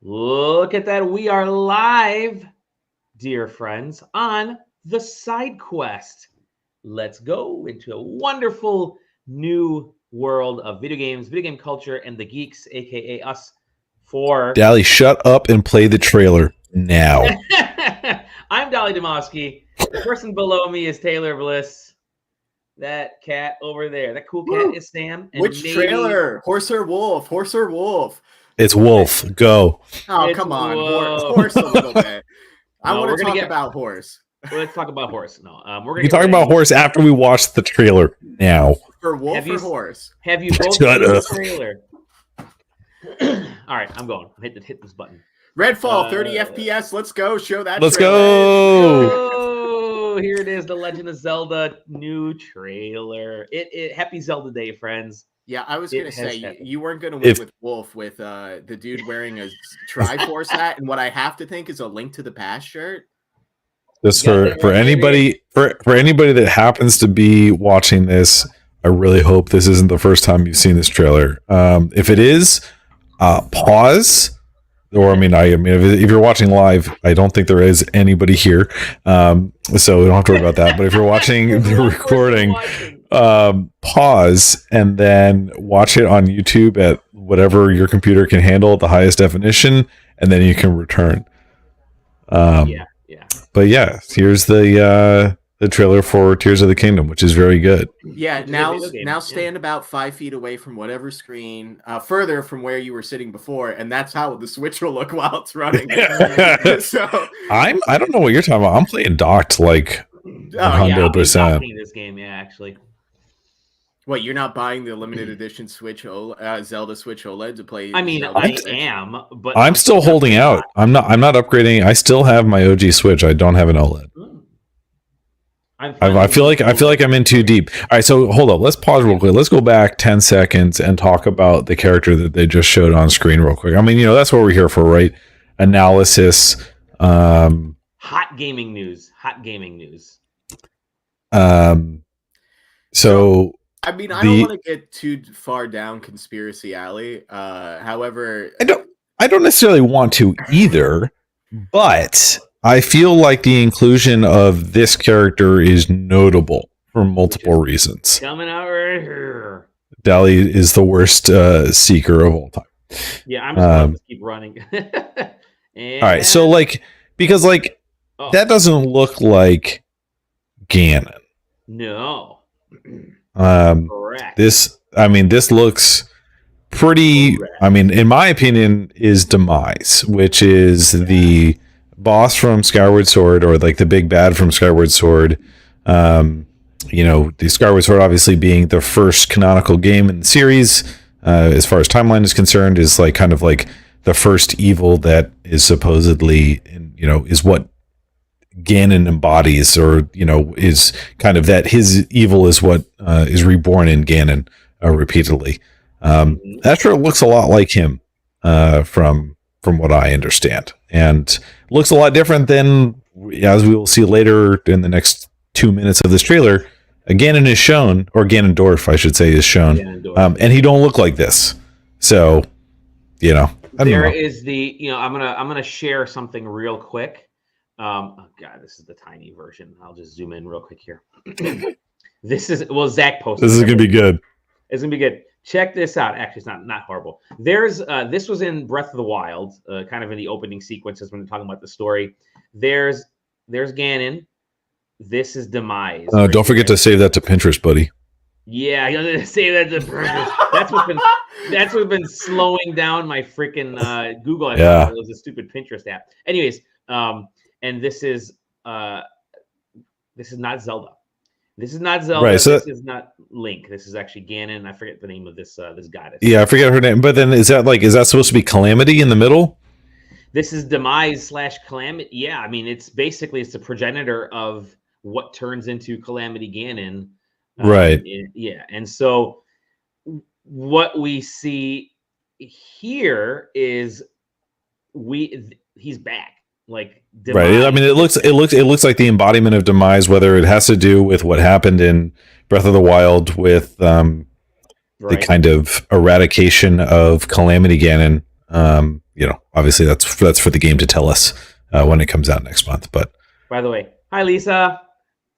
Look at that. We are live, dear friends, on the SideQuest. Let's go into a wonderful new world of video games, video game culture, and the geeks, aka us, for Dally, shut up and play the trailer now. I'm Dolly Demosky. The person below me is Taylor Bliss. That cat over there, that cool cat is Sam. And which trailer? Horse or wolf? Horse or wolf? It's wolf. Go. Oh, it's come on. Horse a little bit. I want to talk about horse. Let's talk about horse. No, we're going to talk about horse after we watch the trailer now. For wolf or horse? Have you both seen the trailer? All right, I'm going. Hit this button. Redfall, 30 FPS. Let's go. Show that. Let's trailer. Go. Oh, here it is. The Legend of Zelda new trailer. Happy Zelda Day, friends. Yeah, I was going to say, you weren't going to win with Wolf with the dude wearing a Triforce hat and what I have to think is a Link to the Past shirt. Just for anybody that happens to be watching this, I really hope this isn't the first time you've seen this trailer. If it is, pause. Or if you're watching live, I don't think there is anybody here, so we don't have to worry about that. But if you're watching the recording, pause and then watch it on YouTube at whatever your computer can handle at the highest definition, and then you can return. Yeah. But yeah, here's the trailer for Tears of the Kingdom, which is very good. Yeah, now stand about 5 feet away from whatever screen, further from where you were sitting before, and that's how the Switch will look while it's running. So I don't know what you're talking about. I'm playing docked like 100%. This game, yeah, actually. What, you're not buying the limited edition Switch Zelda Switch OLED to play? I mean, I am, but I'm still holding out. I'm not upgrading. I still have my OG Switch. I don't have an OLED. I feel like I'm in too deep. All right, so hold up. Let's pause real quick. Let's go back 10 seconds and talk about the character that they just showed on screen real quick. I mean, that's what we're here for, right? Analysis. Hot gaming news. So I mean, I don't want to get too far down conspiracy alley. However, I don't necessarily want to either, but I feel like the inclusion of this character is notable for multiple reasons. Coming out right here. Dally is the worst seeker of all time. Yeah, I'm just going to keep running. All right, so because that doesn't look like Ganon. No. Correct. This looks pretty. Correct. I mean, in my opinion, is Demise, which is the boss from Skyward Sword, or like the big bad from Skyward Sword. The Skyward Sword obviously being the first canonical game in the series, as far as timeline is concerned, is kind of the first evil that is supposedly, is what Ganon embodies, or is kind of that his evil is what is reborn in Ganon repeatedly. That sure looks a lot like him from what I understand, and looks a lot different than, as we will see later in the next 2 minutes of this trailer. Ganon is shown, or Ganondorf, I should say, is shown, and he don't look like this. So, I don't know. Is the I'm gonna share something real quick. Oh God, this is the tiny version. I'll just zoom in real quick here. Zach posted. This is gonna be good. It's gonna be good. Check this out. Actually, it's not horrible. There's this was in Breath of the Wild, kind of in the opening sequences when we're talking about the story. There's Ganon. This is Demise. Don't forget to save that to Pinterest, buddy. Yeah, I'm gonna save that to Pinterest. That's what's been slowing down my freaking Google. Yeah, it was a stupid Pinterest app. Anyways, and this is not Zelda. This is not Zelda. Right, so this is not Link. This is actually Ganon. I forget the name of this goddess. Yeah, I forget her name. But then is that supposed to be Calamity in the middle? This is Demise / Calamity. Yeah, I mean it's the progenitor of what turns into Calamity Ganon. Right. Yeah, and so what we see here is he's back. Demise. Right. I mean, it looks like the embodiment of Demise, whether it has to do with what happened in Breath of the Wild with the kind of eradication of Calamity Ganon Obviously that's for the game to tell us when it comes out next month. But by the way, hi Lisa.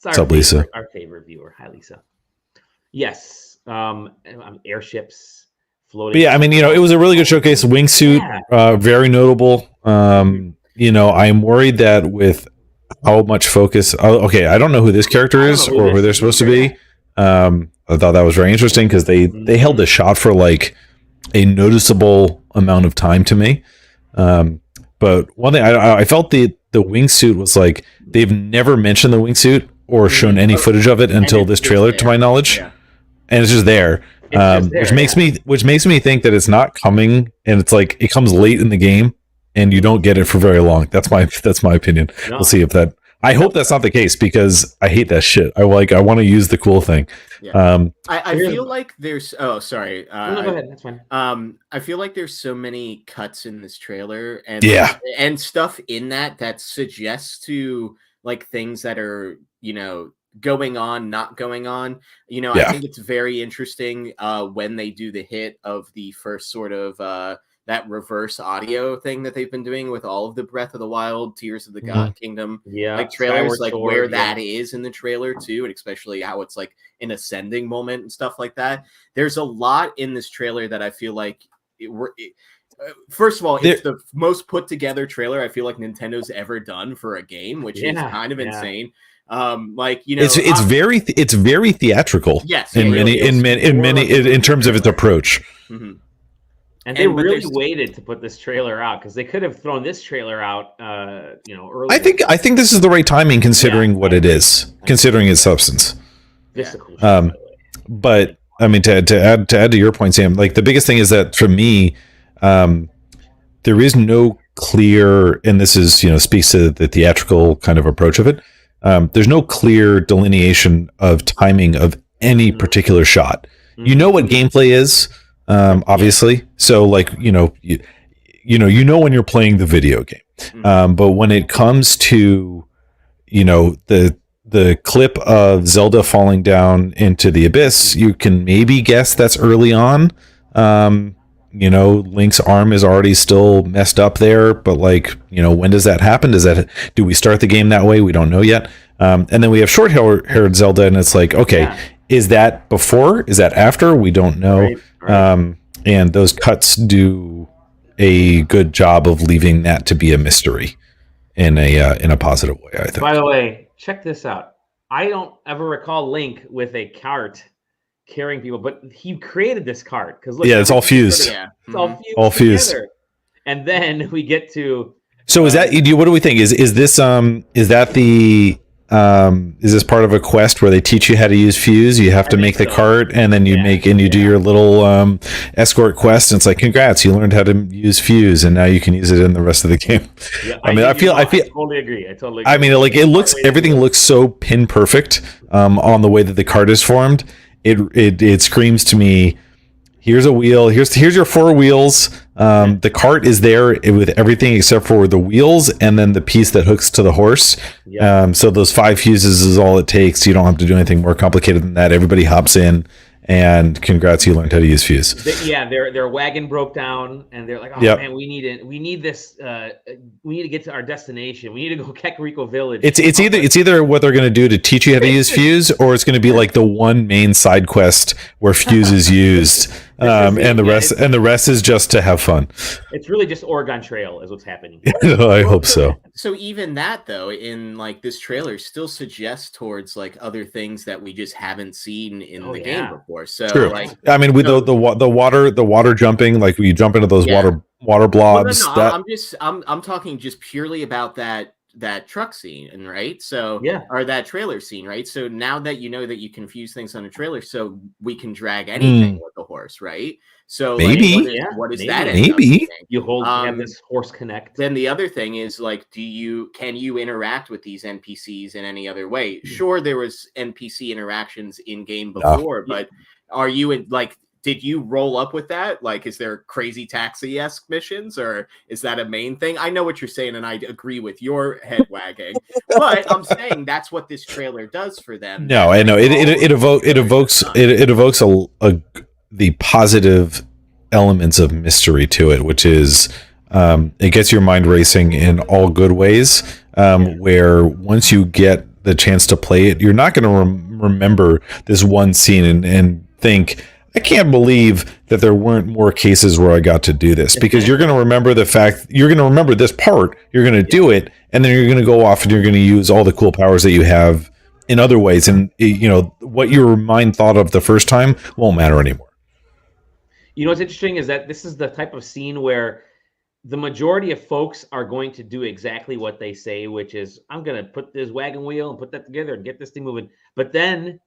What's up, Lisa? Our favorite viewer. Hi Lisa. Yes. Airships floating. But yeah, I mean, it was a really good showcase. Wingsuit, very notable. I'm worried that with how much focus. Okay, I don't know who this character is or who they're supposed to be. I thought that was very interesting because they held the shot for like a noticeable amount of time to me. But one thing I felt the wingsuit was like they've never mentioned the wingsuit or shown any footage of it until this trailer, to my knowledge, and it's just there. Which makes me think that it's not coming, and it's like it comes late in the game, and you don't get it for very long. That's my opinion. No. We'll see if that. I hope that's not the case because I hate that shit. I want to use the cool thing. Yeah. I feel like there's. Oh, sorry. No, go ahead. That's fine. I feel like there's so many cuts in this trailer, and stuff in that suggests to like things that are going on, not going on. I think it's very interesting when they do the hit of the first sort of that reverse audio thing that they've been doing with all of the Breath of the Wild, Tears of the God Kingdom, like trailers, like where that is in the trailer too, and especially how it's like an ascending moment and stuff like that. There's a lot in this trailer that I feel like first of all, it's the most put together trailer I feel like Nintendo's ever done for a game, which is kind of insane. It's very theatrical. Yes, in terms of its approach. Mm-hmm. And they really waited to put this trailer out because they could have thrown this trailer out, earlier. I think this is the right timing considering what it is, considering its substance. But I mean, to add to your point, Sam, like the biggest thing is that for me, there is no clear, and this is speaks to the theatrical kind of approach of it. There's no clear delineation of timing of any particular shot. Mm-hmm. You know what gameplay is. Obviously, so like when you're playing the video game, but when it comes to the clip of Zelda falling down into the abyss, you can maybe guess that's early on. Link's arm is already still messed up there, but like when does that happen? Do we start the game that way? We don't know yet. And then we have short-haired Zelda, and it's like, okay, is that before? Is that after? We don't know. Right. And those cuts do a good job of leaving that to be a mystery in a positive way, I think. By the way, check this out. I don't ever recall Link with a cart carrying people, but he created this cart because it's all fused. It's all fused together. And then we get to. So is that? What do we think? Is this is this part of a quest where they teach you how to use fuse? You have to make the cart, and then you do your little escort quest, and it's like, congrats, you learned how to use fuse, and now you can use it in the rest of the game. Yeah, I totally agree. I mean, like everything looks so pin perfect on the way that the cart is formed. It screams to me, here's a wheel. Here's your four wheels. The cart is there with everything except for the wheels, and then the piece that hooks to the horse. So those 5 fuses is all it takes. You don't have to do anything more complicated than that. Everybody hops in, and congrats, you learned how to use fuse. Their wagon broke down, and they're like, oh man, we need this. We need to get to our destination. We need to go Kakariko Village. It's either what they're going to do to teach you how to use fuse, or it's going to be like the one main side quest where fuse is used. And the rest is just to have fun. It's really just Oregon Trail is what's happening. I hope so. So even that though, in like this trailer, still suggests towards like other things that we just haven't seen in the game before. So true. Like, I mean, with the water jumping, like we jump into those water blobs. Well, no, I'm talking just purely about that truck scene, and right, so or that trailer scene, right? So now that you know that you can fuse things on a trailer, so we can drag anything with the horse, right? So maybe what is that? Maybe you have this horse connect. Then the other thing is like, can you interact with these NPCs in any other way? Sure, there was NPC interactions in game before, but are you did you roll up with that? Like, is there crazy taxi-esque missions, or is that a main thing? I know what you're saying, and I agree with your head wagging, but I'm saying that's what this trailer does for them. No, I know it evokes the positive elements of mystery to it, which is it gets your mind racing in all good ways. Where once you get the chance to play it, you're not going to remember this one scene and think, I can't believe that there weren't more cases where I got to do this, because you're going to remember the fact, you're going to remember this part, you're going to do it, and then you're going to go off and you're going to use all the cool powers that you have in other ways. And, you know, what your mind thought of the first time won't matter anymore. You know, what's interesting is that this is the type of scene where the majority of folks are going to do exactly what they say, which is, I'm going to put this wagon wheel and put that together and get this thing moving. But then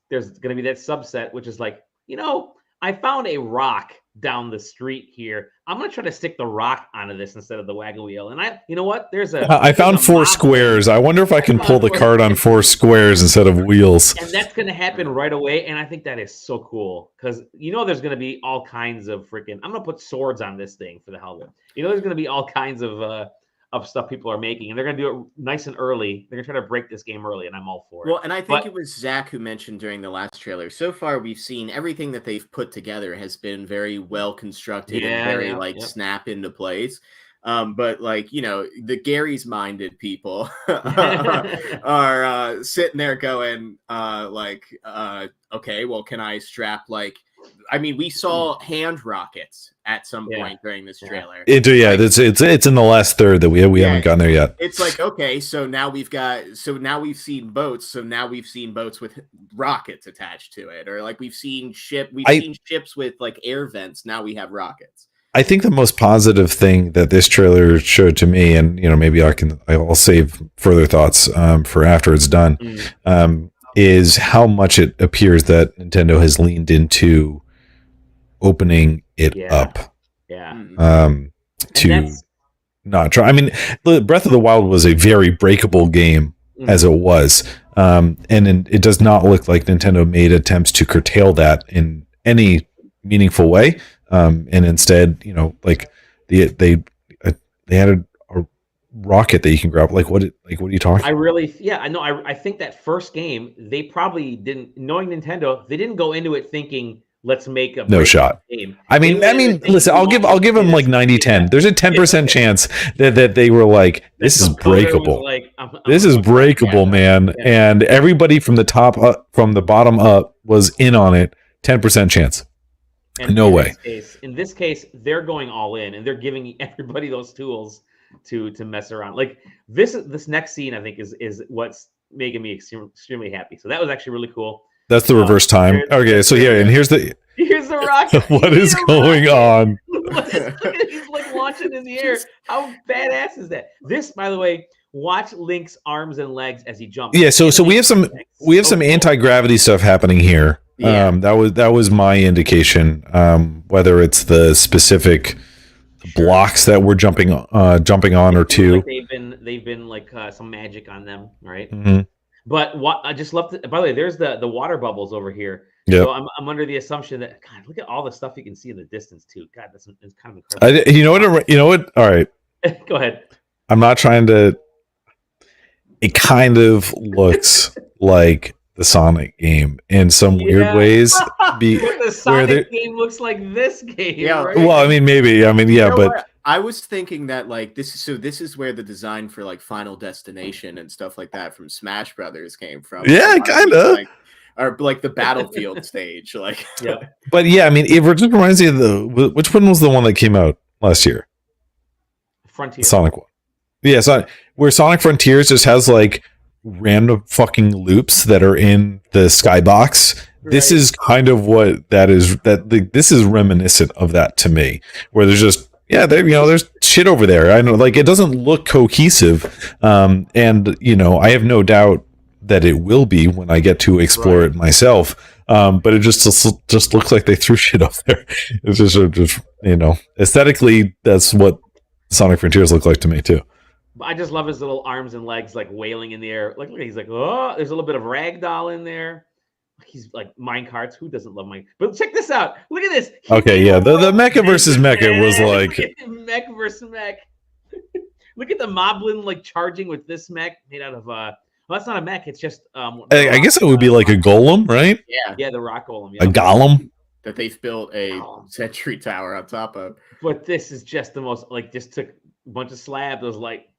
there's going to be that subset, which is like, you know, I found a rock down the street here. I'm going to try to stick the rock onto this instead of the wagon wheel. And you know what? I found 4 squares. I wonder if I can pull the cart on 4 squares instead of wheels. And that's going to happen right away. And I think that is so cool, because, you know, there's going to be all kinds of freaking, I'm going to put swords on this thing for the hell of it. You know, there's going to be all kinds of stuff people are making, and they're going to do it nice and early. They're going to try to break this game early, and I'm all for it. Well, and I think it was Zach who mentioned during the last trailer, so far we've seen everything that they've put together has been very well constructed and very snap into place. But like, you know, the Gary's minded people are sitting there going okay, well, can I strap I mean, we saw hand rockets at some point during this trailer. It's in the last third that we haven't gotten there yet. It's like, okay, so now we've seen boats. So now we've seen boats with rockets attached to it, or like we've seen ships with like air vents. Now we have rockets. I think the most positive thing that this trailer showed to me, and you know, maybe I'll save further thoughts for after it's done, is how much it appears that Nintendo has leaned into opening it up. To not try. I mean, Breath of the Wild was a very breakable game as it was, and it does not look like Nintendo made attempts to curtail that in any meaningful way. And instead, you know, like they had a rocket that you can grab. Like what are you talking? I think that first game, they probably didn't, knowing Nintendo, they didn't go into it thinking, let's make a no shot game. I mean, listen, I'll give them like 90-10. There's a 10% chance that they were like, this is breakable. This is breakable, man. Yeah. And everybody from the top up, from the bottom up was in on it. 10% chance. And no way. In this case, they're going all in, and they're giving everybody those tools to mess around. Like this next scene, I think is what's making me extremely happy. So that was actually really cool. That's the reverse time. Okay, so and here's the rocket. What is going on? He's like launching in the air. How badass is that? This, by the way, watch Link's arms and legs as he jumps. Yeah, so we have some anti-gravity stuff happening here. Yeah. That was my indication. Whether it's the specific blocks that we're jumping on or two. Like they've been like some magic on them, right? Mm-hmm. But what I just love. By the way, there's the water bubbles over here. Yeah. So I'm under the assumption that, God, look at all the stuff you can see in the distance too. God, it's kind of incredible. You know what? All right. Go ahead. I'm not trying to. It kind of looks like the Sonic game in some weird ways. The Sonic game looks like this game. Yeah. Right? Well, I mean, maybe. I mean, yeah, but. What? I was thinking that like this is where the design for like Final Destination and stuff like that from Smash Brothers came from. Yeah, kind of. Or like the Battlefield stage, like. Yeah. But yeah, I mean, it just reminds me of which one was the one that came out last year? Frontier. Sonic one. Yeah, where Sonic Frontiers just has like random fucking loops that are in the skybox. Right. This is kind of what that is. This is reminiscent of that to me, where there's just. Yeah, there's shit over there. I know, like, it doesn't look cohesive, and you know, I have no doubt that it will be when I get to explore it myself. But it just looks like they threw shit up there. It's just you know, aesthetically, that's what Sonic Frontiers look like to me too. I just love his little arms and legs like wailing in the air. Like he's like, oh, there's a little bit of ragdoll in there. He's like mine carts. Who doesn't love mine? But check this out. Look at this. Okay, yeah. The mecha versus mecha was like mech versus mech. Look at the Moblin like charging with this mech made out of well, that's not a mech. It's just I guess it would be like a golem, right? Yeah, the rock golem. Yeah. A golem. that they've built a sentry tower on top of. But this is just the most like just took a bunch of slabs. It was like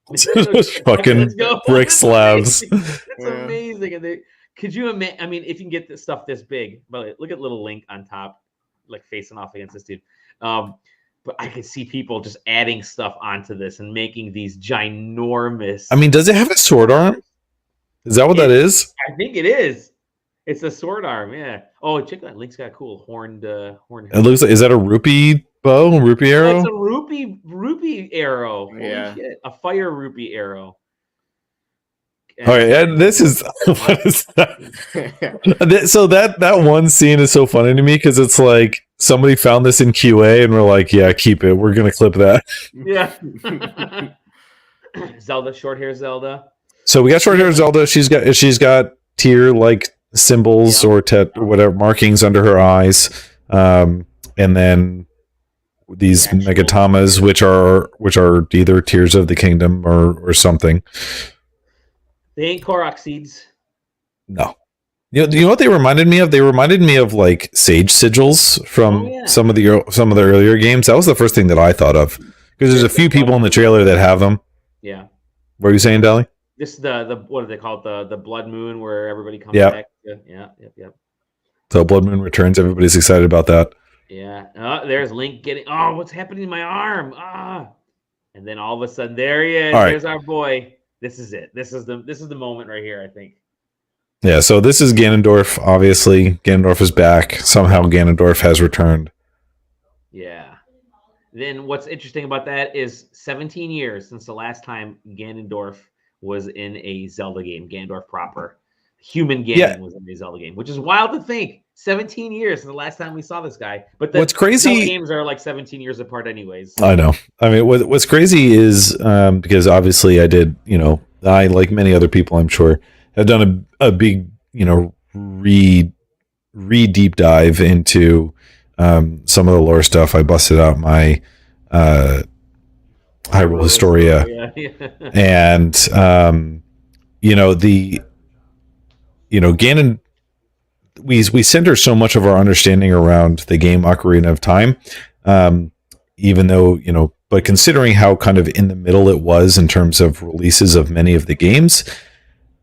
fucking let's go. brick slabs. That's amazing. And could you imagine? I mean, if you can get this stuff this big, but look at little Link on top, like facing off against this dude. But I could see people just adding stuff onto this and making these ginormous. I mean, does it have a sword arm? Is that what that is? I think it is. It's a sword arm, yeah. Oh, check that. Link's got a cool horned. It looks like, is that a rupee bow? Rupee arrow? It's a rupee arrow. Holy shit. A fire rupee arrow. And all right, and this is what is that? So that one scene is so funny to me because it's like somebody found this in QA and we're like, yeah, keep it. We're gonna clip that. Yeah. Zelda, short hair Zelda. So we got short hair Zelda. She's got tear like symbols or whatever markings under her eyes, and then these megatamas, which are either tears of the kingdom or something. They ain't Korok seeds. No. You know what they reminded me of? They reminded me of like sage sigils from some of the earlier games. That was the first thing that I thought of because there's a few people in the trailer that have them. Yeah. What are you saying, Dally? This the what do they call it? The blood moon where everybody comes back. Yeah. So Blood Moon Returns. Everybody's excited about that. Yeah. There's Link getting. Oh, what's happening to my arm? And then all of a sudden, there he is. There's our boy. This is it. This is the moment right here, I think. Yeah, so this is Ganondorf, obviously. Ganondorf is back. Somehow Ganondorf has returned. Yeah. Then what's interesting about that is 17 years since the last time Ganondorf was in a Zelda game, Ganondorf proper. Human Ganon was in a Zelda game, which is wild to think. 17 years since the last time we saw this guy. But what's crazy? Zelda games are like 17 years apart, anyways. I know. I mean, what's crazy is because obviously I did. I like many other people, I'm sure, have done a big re deep dive into some of the lore stuff. I busted out my Hyrule Historia, and Ganon. We center so much of our understanding around the game Ocarina of Time, even though, but considering how kind of in the middle it was in terms of releases of many of the games,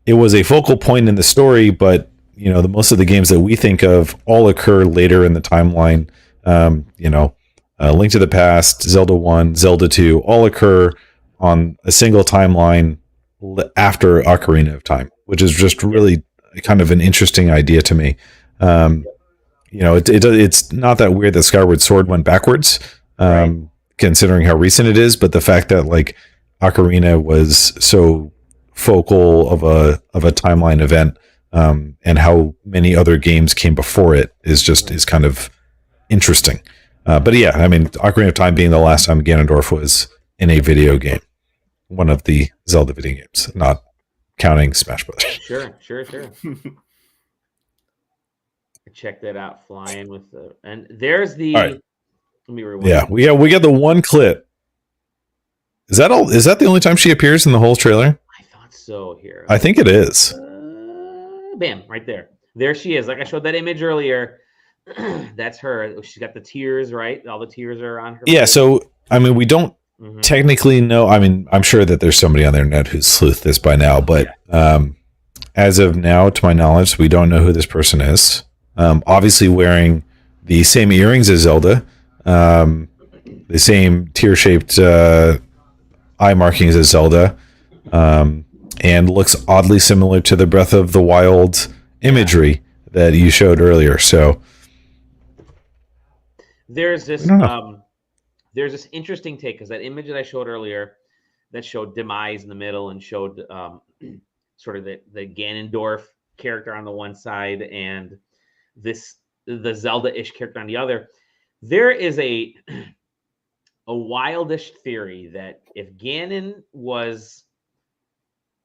it was a focal point in the story, but, the most of the games that we think of all occur later in the timeline. Link to the Past, Zelda 1, Zelda 2, all occur on a single timeline after Ocarina of Time, which is just really kind of an interesting idea to me. It's not that weird that Skyward Sword went backwards, considering how recent it is, but the fact that like Ocarina was so focal of a timeline event, and how many other games came before it is kind of interesting. But yeah, I mean, Ocarina of Time being the last time Ganondorf was in a video game, one of the Zelda video games, not counting Smash Bros. Sure. Check that out, flying with the, and there's the. Right. Let me rewind. Yeah, we got the one clip. Is that all? Is that the only time she appears in the whole trailer? I thought so. Here, I think it is. Bam! Right there. There she is. Like I showed that image earlier. That's her. She's got the tears. Right, all the tears are on her. Yeah. Face. So I mean, we don't technically know. I mean, I'm sure that there's somebody on the internet who's sleuthed this by now, but as of now, to my knowledge, we don't know who this person is. Obviously wearing the same earrings as Zelda, the same tear-shaped eye markings as Zelda, and looks oddly similar to the Breath of the Wild imagery that you showed earlier. So there's this interesting take, because that image that I showed earlier that showed Demise in the middle and showed sort of the Ganondorf character on the one side and the Zelda-ish character on the other. There is a wildish theory that if Ganon was,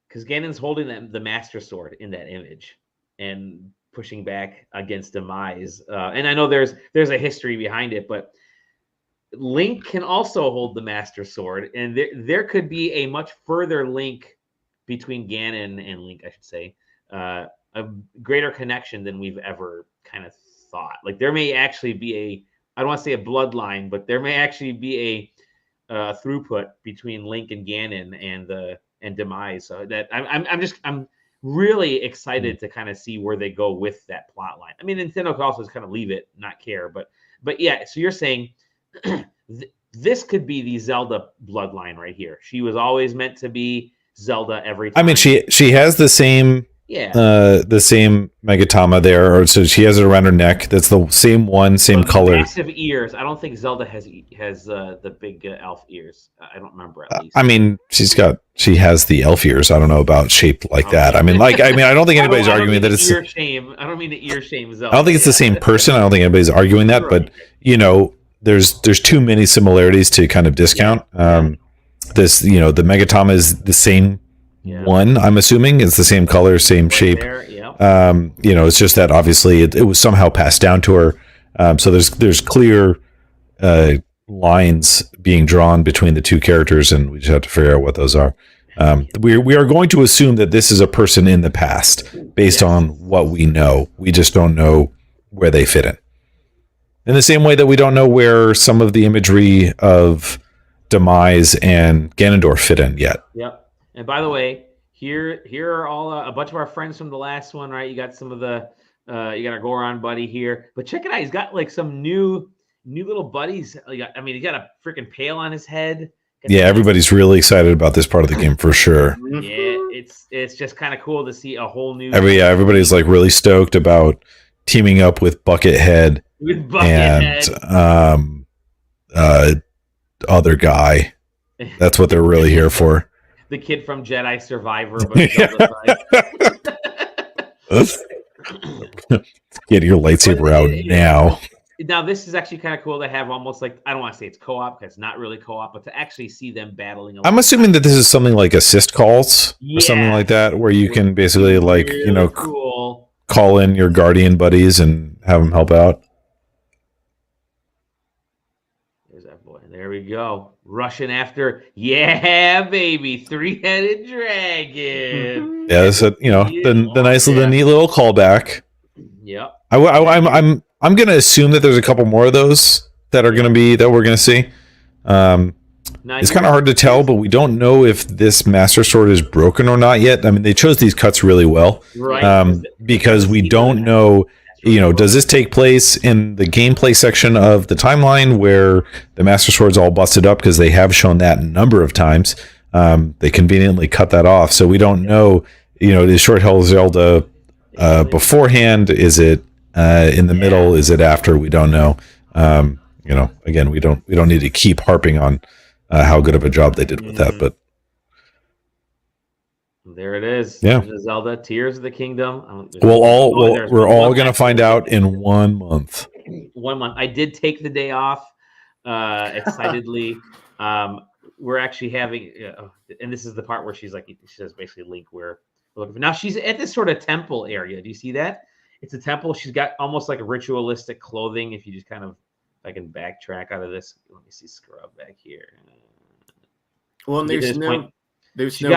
because Ganon's holding the Master Sword in that image and pushing back against Demise, and I know there's a history behind it, but Link can also hold the Master Sword, and there could be a much further link between Ganon and Link, I should say, a greater connection than we've ever kind of thought. Like there may actually be I don't want to say a bloodline, but there may actually be a throughput between Link and Ganon and Demise. So that I'm really excited to kind of see where they go with that plot line. I mean, Nintendo could also just kind of leave it, not care, but yeah. So you're saying this could be the Zelda bloodline right here. She was always meant to be Zelda every time. I mean, she has the same Megatama there, or so she has it around her neck. That's the same one, same color. Massive ears. I don't think Zelda has the big elf ears. I don't remember at least. I mean, she has the elf ears. I don't know about shaped like that. I mean, I don't think anybody's arguing that it's ear shame. I don't mean to ear shame Zelda. I don't think it's the same person. I don't think anybody's arguing that, but there's too many similarities to kind of discount. This, the Megatama is the same one. I'm assuming it's the same color, same shape. It's just that obviously it was somehow passed down to her. So there's clear lines being drawn between the two characters, and we just have to figure out what those are. We are going to assume that this is a person in the past based on what we know. We just don't know where they fit in the same way that we don't know where some of the imagery of Demise and Ganondorf fit in yet. Yep. And by the way, here are all a bunch of our friends from the last one, right? You got some of the you got our Goron buddy here, but check it out. He's got like some new little buddies. He's got a freaking pail on his head. Everybody's really excited about this part of the game for sure. Yeah, it's just kind of cool to see a whole new. Everybody's like really stoked about teaming up with Buckethead. Other guy. That's what they're really here for. The kid from Jedi Survivor. Get your lightsaber out now. Now, this is actually kind of cool to have almost like, I don't want to say it's co-op because it's not really co-op, but to actually see them battling. I'm assuming that this is something like assist calls or something like that, where you can basically cool. Call in your Guardian buddies and have them help out. There we go. Rushing after, baby, 3-headed dragon. Yeah, that's the nice little neat little callback. Yep. I'm gonna assume that there's a couple more of those that are gonna be that we're gonna see. It's kind of hard to tell, but we don't know if this Master Sword is broken or not yet. I mean, they chose these cuts really well, right? Because we don't know. Does this take place in the gameplay section of the timeline where the Master Sword's all busted up? Because they have shown that a number of times. They conveniently cut that off. So we don't know, is Short Hell Zelda beforehand? Is it in the middle? Is it after? We don't know. Again, we don't need to keep harping on how good of a job they did with that. But there it is. Yeah. Zelda, Tears of the Kingdom. We're all going to find out in 1 month. 1 month. I did take the day off excitedly. We're actually having, and this is the part where she says basically, Link, we're looking for. Now she's at this sort of temple area. Do you see that? It's a temple. She's got almost like a ritualistic clothing. If you just kind of, if I can backtrack out of this, let me see, scrub back here. Well, and there's no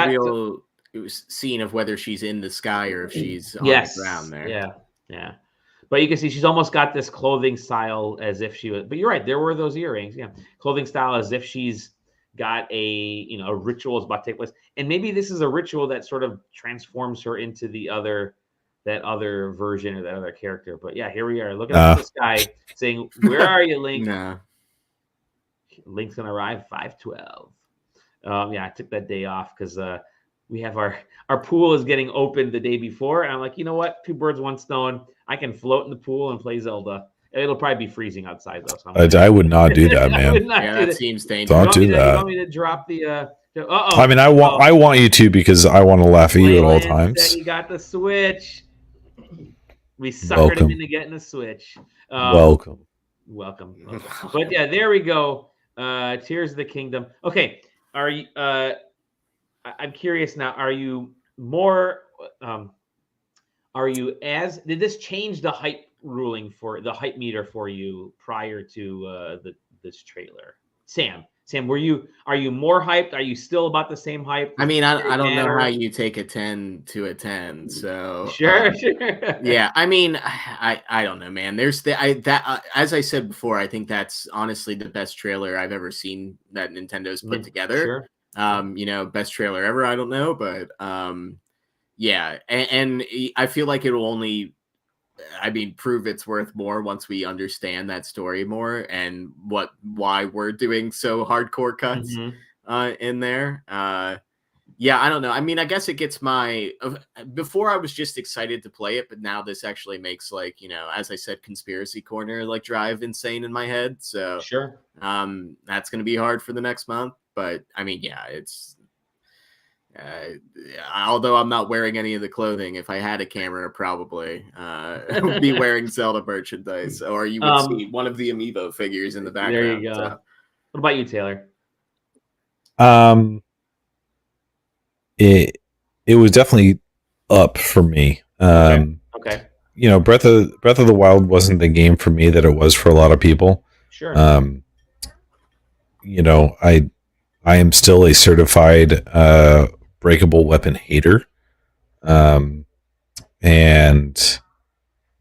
real scene of whether she's in the sky or if she's on the ground there. Yeah. But you can see she's almost got this clothing style as if she was. But you're right, there were those earrings. Yeah, clothing style as if she's got a ritual is about to take place, and maybe this is a ritual that sort of transforms her into that other version or that other character. But yeah, here we are looking at the sky, saying, "Where are you, Link?" Nah. Link's gonna arrive 5/12. I took that day off because we have our pool is getting opened the day before, and I'm like, you know what? 2 birds, 1 stone. I can float in the pool and play Zelda. It'll probably be freezing outside though. So I would not do that, man. That seems dangerous. Don't do that. You want me to drop the? I mean, I want you to, because I want to laugh at you at all times. You got the Switch. We suckered him into getting the Switch. Welcome. But yeah, there we go. Tears of the Kingdom. Okay, are you? I'm curious now. Are you more? Did this change the hype ruling for the hype meter for you prior to this trailer? Sam, Sam, are you more hyped? Are you still about the same hype? I mean, I don't know how you take a 10 to a 10. So sure. Yeah, I mean, I don't know, man. There's as I said before, I think that's honestly the best trailer I've ever seen that Nintendo's put together. Sure. Best trailer ever. I don't know, but yeah, and I feel like it will only, I mean, prove its worth more once we understand that story more and why we're doing so hardcore cuts in there. Yeah, I don't know. I mean, I guess it gets before I was just excited to play it, but now this actually makes, like, as I said, Conspiracy Corner like drive insane in my head. So sure. That's going to be hard for the next month. But I mean, yeah, it's although I'm not wearing any of the clothing, if I had a camera, probably would be wearing Zelda merchandise, or you would see one of the amiibo figures in the background. There you go. So. What about you, Taylor? It was definitely up for me. Okay. Breath of the Wild wasn't the game for me that it was for a lot of people. Sure. I am still a certified breakable weapon hater, and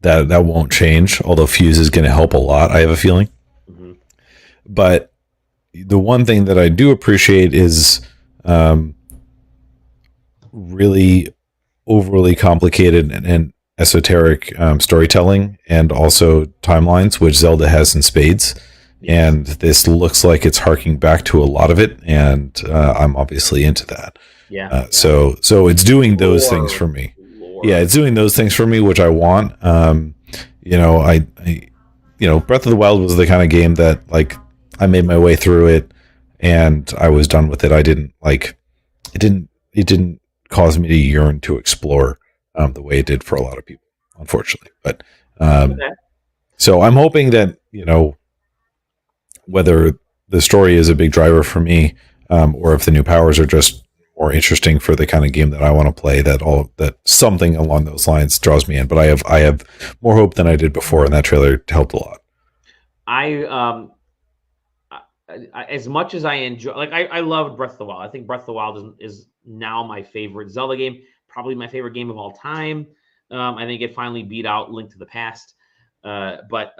that won't change. Although Fuse is going to help a lot, I have a feeling. But the one thing that I do appreciate is really overly complicated and esoteric storytelling, and also timelines, which Zelda has in spades. And this looks like it's harking back to a lot of it, and I'm obviously into that. So it's doing those things for me. Yeah, it's doing those things for me, which I want. I Breath of the Wild was the kind of game that, like, I made my way through it and I was done with it. I didn't it didn't cause me to yearn to explore the way it did for a lot of people, unfortunately. But so I'm hoping that, whether the story is a big driver for me, or if the new powers are just more interesting for the kind of game that I want to play, that something along those lines draws me in. But I have more hope than I did before, and that trailer helped a lot. As much as I enjoy, like, I loved Breath of the Wild. I think Breath of the Wild is now my favorite Zelda game, probably my favorite game of all time. I think it finally beat out Link to the Past. But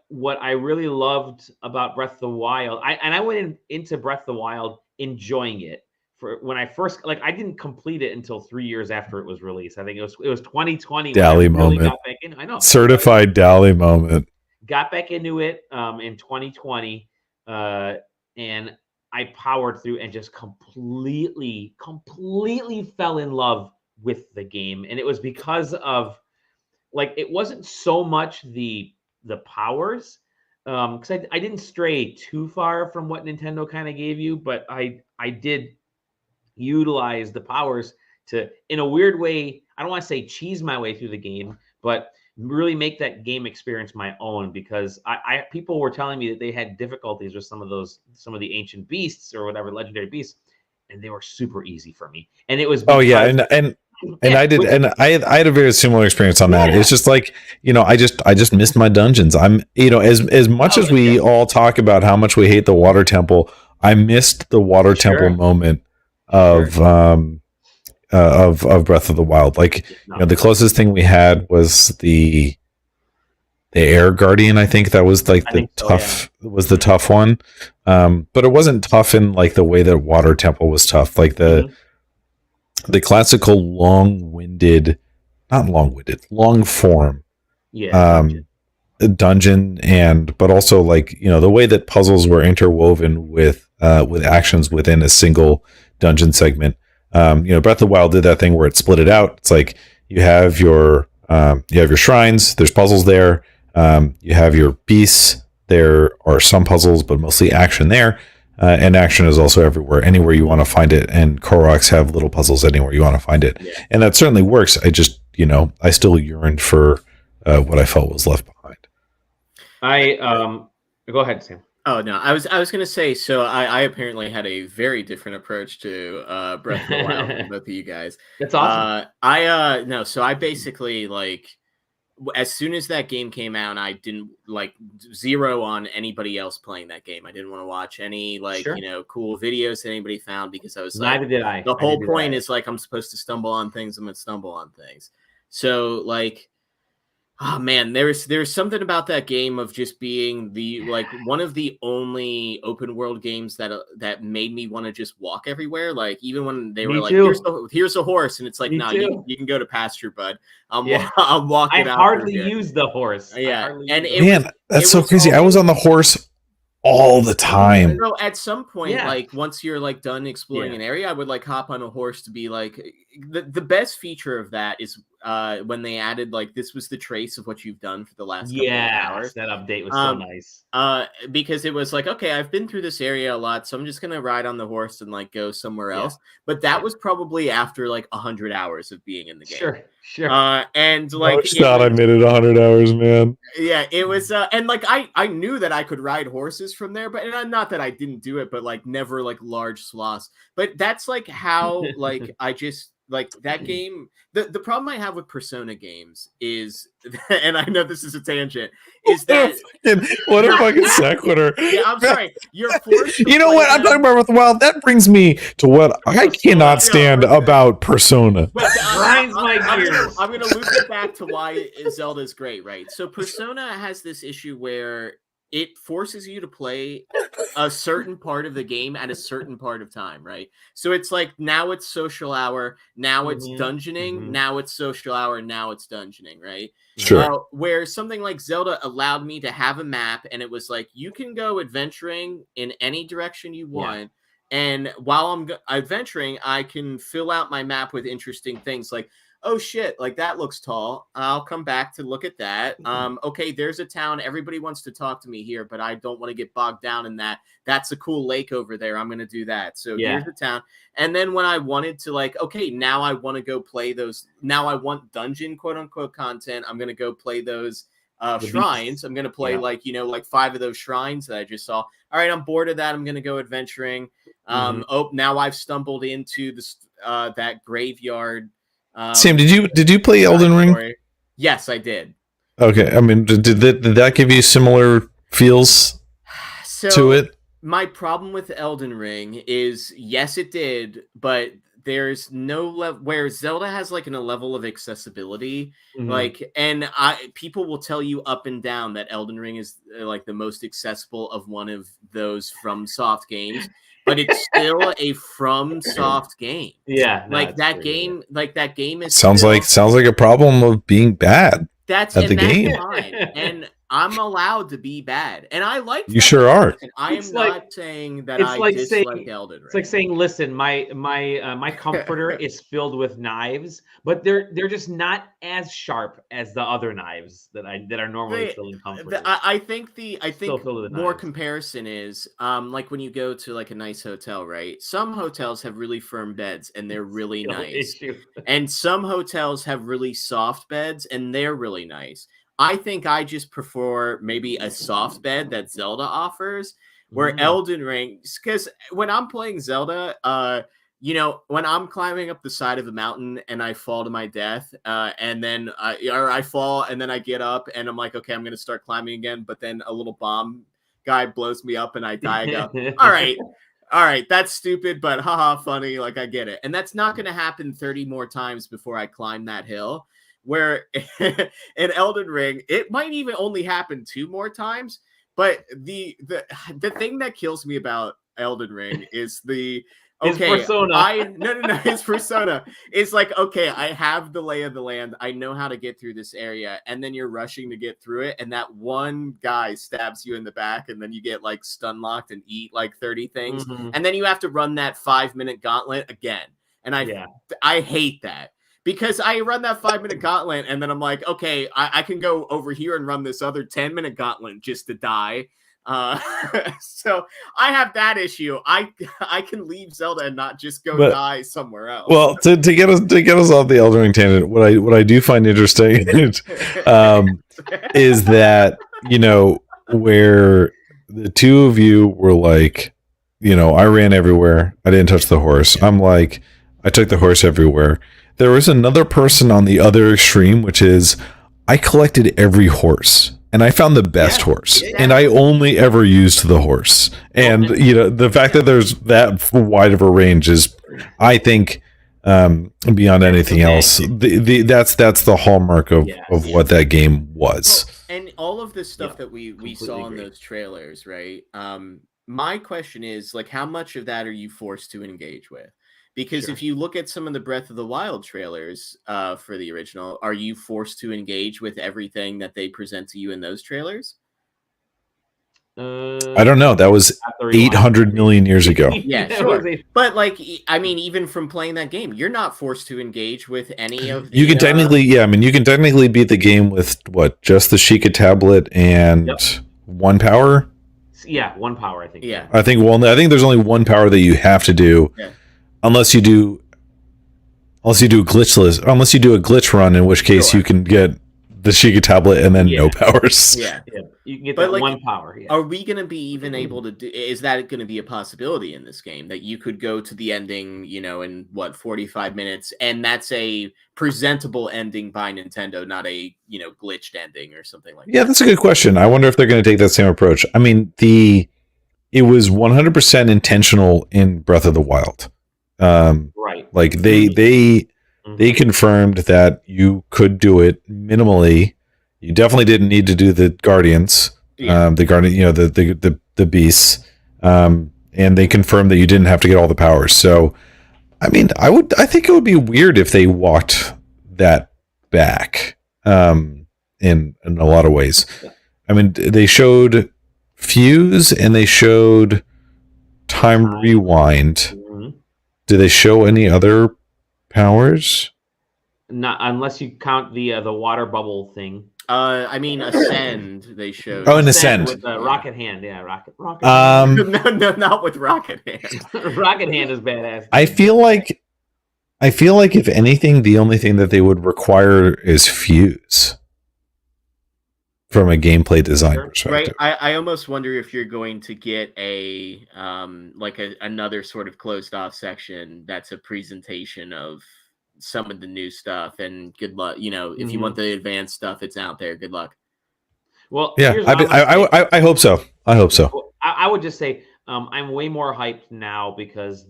what I really loved about Breath of the Wild, I went into Breath of the Wild enjoying it. For when I first, like, I didn't complete it until 3 years after it was released. I think it was 2020. Dally when I really moment. got back in. I know. Certified Dally moment. Got back into it in 2020, and I powered through and just completely fell in love with the game. And it was because of, like, it wasn't so much the powers, because I didn't stray too far from what Nintendo kind of gave you, but I did utilize the powers to, in a weird way, I don't want to say cheese my way through the game, but really make that game experience my own, because people were telling me that they had difficulties with some of the ancient beasts or whatever, legendary beasts, and they were super easy for me. And it was because, I had a very similar experience on that. It's just like, I just missed my dungeons. I'm, as much as we all talk about how much we hate the water temple, I missed the water temple moment of Breath of the Wild. Like, the closest thing we had was the Air Guardian. I think that was like the tough one. But it wasn't tough in like the way that Water Temple was tough. Like the classical long form dungeon, but also, like, the way that puzzles were interwoven with actions within a single dungeon segment. Breath of the Wild did that thing where it split it out. It's like you have your shrines, there's puzzles there. You have your beasts, there are some puzzles, but mostly action there. And action is also everywhere, anywhere you want to find it. And Koroks have little puzzles anywhere you want to find it. Yeah. And that certainly works. I just, I still yearned for what I felt was left behind. Go ahead, Sam. Oh no, I was going to say, so I apparently had a very different approach to Breath of the Wild than both of you guys. That's awesome. So I basically, like, as soon as that game came out, I didn't like zero on anybody else playing that game. I didn't want to watch any cool videos that anybody found, because I was like, neither did I. The whole point is like I'm supposed to stumble on things. I'm gonna stumble on things. So like, oh man, there's something about that game of just being one of the only open world games that made me want to just walk everywhere. Like even when they were like, here's a horse, and it's like, no, you can go to pasture, bud. I'm walking. I hardly use the horse. Yeah, that's so crazy. I was on the horse all the time. So at some point, like once you're like done exploring an area, I would like hop on a horse to be like the best feature of that is when they added like this was the trace of what you've done for the last couple of hours. That update was so nice. Because it was like, okay, I've been through this area a lot, so I'm just gonna ride on the horse and like go somewhere else. But that was probably after like 100 hours of being in the game. Sure. And like I made it 100 hours, man. Yeah, it was and like I knew that I could ride horses from there, but not that I didn't do it, but like never like large swaths. But that's like how like I just like that game. The problem I have with Persona games is, and I know this is a tangent, is that what a fucking sequitur. Yeah, I'm sorry. You're forced. You know what I'm talking about with Wild? That brings me to what I cannot stand about Persona. Grinds my gears. I'm gonna loop it back to why Zelda is great, right? So Persona has this issue where it forces you to play a certain part of the game at a certain part of time, right? So it's like now it's social hour, now it's dungeoning, now it's social hour, now it's dungeoning, right? Sure. Where something like Zelda allowed me to have a map, and it was like you can go adventuring in any direction you want. And while I'm adventuring, I can fill out my map with interesting things like, oh shit, like that looks tall. I'll come back to look at that. Okay, there's a town. Everybody wants to talk to me here, but I don't want to get bogged down in that. That's a cool lake over there. I'm going to do that. So here's the town. And then when I wanted to like, okay, now I want to go play those. Now I want dungeon quote unquote content. I'm going to go play those shrines. I'm going to play like 5 of those shrines that I just saw. All right, I'm bored of that. I'm going to go adventuring. Oh, now I've stumbled into this that graveyard. Sam, did you play Elden Ring? Yes, I did. Okay, I mean, did that give you similar feels to it? My problem with Elden Ring is, yes, it did, but there's no level where Zelda has like a level of accessibility, and people will tell you up and down that Elden Ring is like the most accessible of one of those FromSoft games. But it's still a FromSoft game. Yeah, like that game. Like that game is sounds like a problem of being bad. That's the game, fine. And I'm allowed to be bad, and I like. You sure are. I am not saying that I dislike Elden Ring. It's like saying, listen, my comforter is filled with knives, but they're just not as sharp as the other knives that are normally filled in comforters. I think more comparison is like when you go to like a nice hotel, right? Some hotels have really firm beds and they're really nice, and some hotels have really soft beds and they're really nice. I think I just prefer maybe a soft bed that Zelda offers, where Elden Ring, because when I'm playing Zelda, when I'm climbing up the side of a mountain and I fall to my death, and then I fall and then I get up and I'm like, okay, I'm going to start climbing again. But then a little bomb guy blows me up and I die. I go, all right, that's stupid, but haha, funny. Like I get it. And that's not going to happen 30 more times before I climb that hill. Where in Elden Ring, it might even only happen 2 more times. But the thing that kills me about Elden Ring is it's Persona. It's Persona. It's like, okay, I have the lay of the land. I know how to get through this area. And then you're rushing to get through it. And that one guy stabs you in the back. And then you get like stun locked and eat like 30 things. And then you have to run that 5-minute gauntlet again. And I hate that. Because I run that 5-minute gauntlet and then I'm like, okay, I can go over here and run this other 10-minute gauntlet just to die. So I have that issue. I can leave Zelda and not just go die somewhere else. Well, to get us off the Elden Ring tangent, what I do find interesting is that, where the two of you were like, I ran everywhere. I didn't touch the horse. I'm like, I took the horse everywhere. There was another person on the other extreme, which is I collected every horse. And I found the best horse, and I only ever used the horse. And the fact that there's that wide of a range is, I think, beyond anything else, that's the hallmark of what that game was. Well, and all of this stuff that we saw in those trailers, right? My question is, like, how much of that are you forced to engage with? Because if you look at some of the Breath of the Wild trailers for the original, are you forced to engage with everything that they present to you in those trailers? I don't know. That was 800 million years ago. Yeah, sure. But, like, I mean, even from playing that game, you're not forced to engage with any of the... You can technically, you can technically beat the game with, what, just the Sheikah tablet and 1 power? Yeah, 1 power, I think. Yeah. I think there's only 1 power that you have to do. Yeah. Unless you do a glitch run, in which case you can get the Sheikah tablet and then no powers. Yeah. You can get that 1 power. Yeah. Are we going to be even able to do? Is that going to be a possibility in this game that you could go to the ending, in 45 minutes, and that's a presentable ending by Nintendo, not a glitched ending or something like that? Yeah, that's a good question. I wonder if they're going to take that same approach. I mean, it was 100% intentional in Breath of the Wild. Right. Like they confirmed that you could do it minimally. You definitely didn't need to do the Guardians, the Guardian, the beasts, and they confirmed that you didn't have to get all the powers. So, I mean, I think it would be weird if they walked that back, in a lot of ways. I mean, they showed Fuse and they showed Time Rewind. Do they show any other powers? Not unless you count the water bubble thing. I mean, Ascend. They showed. Oh, an Ascend with the Rocket Hand. Yeah, Rocket. No, not with Rocket Hand. Rocket Hand is badass. I feel like if anything, the only thing that they would require is Fuse. From a gameplay design perspective, right? I almost wonder if you're going to get another sort of closed off section that's a presentation of some of the new stuff. And good luck, if you want the advanced stuff, it's out there. Good luck. Well, yeah, I hope so. I hope so. Well, I would just say I'm way more hyped now because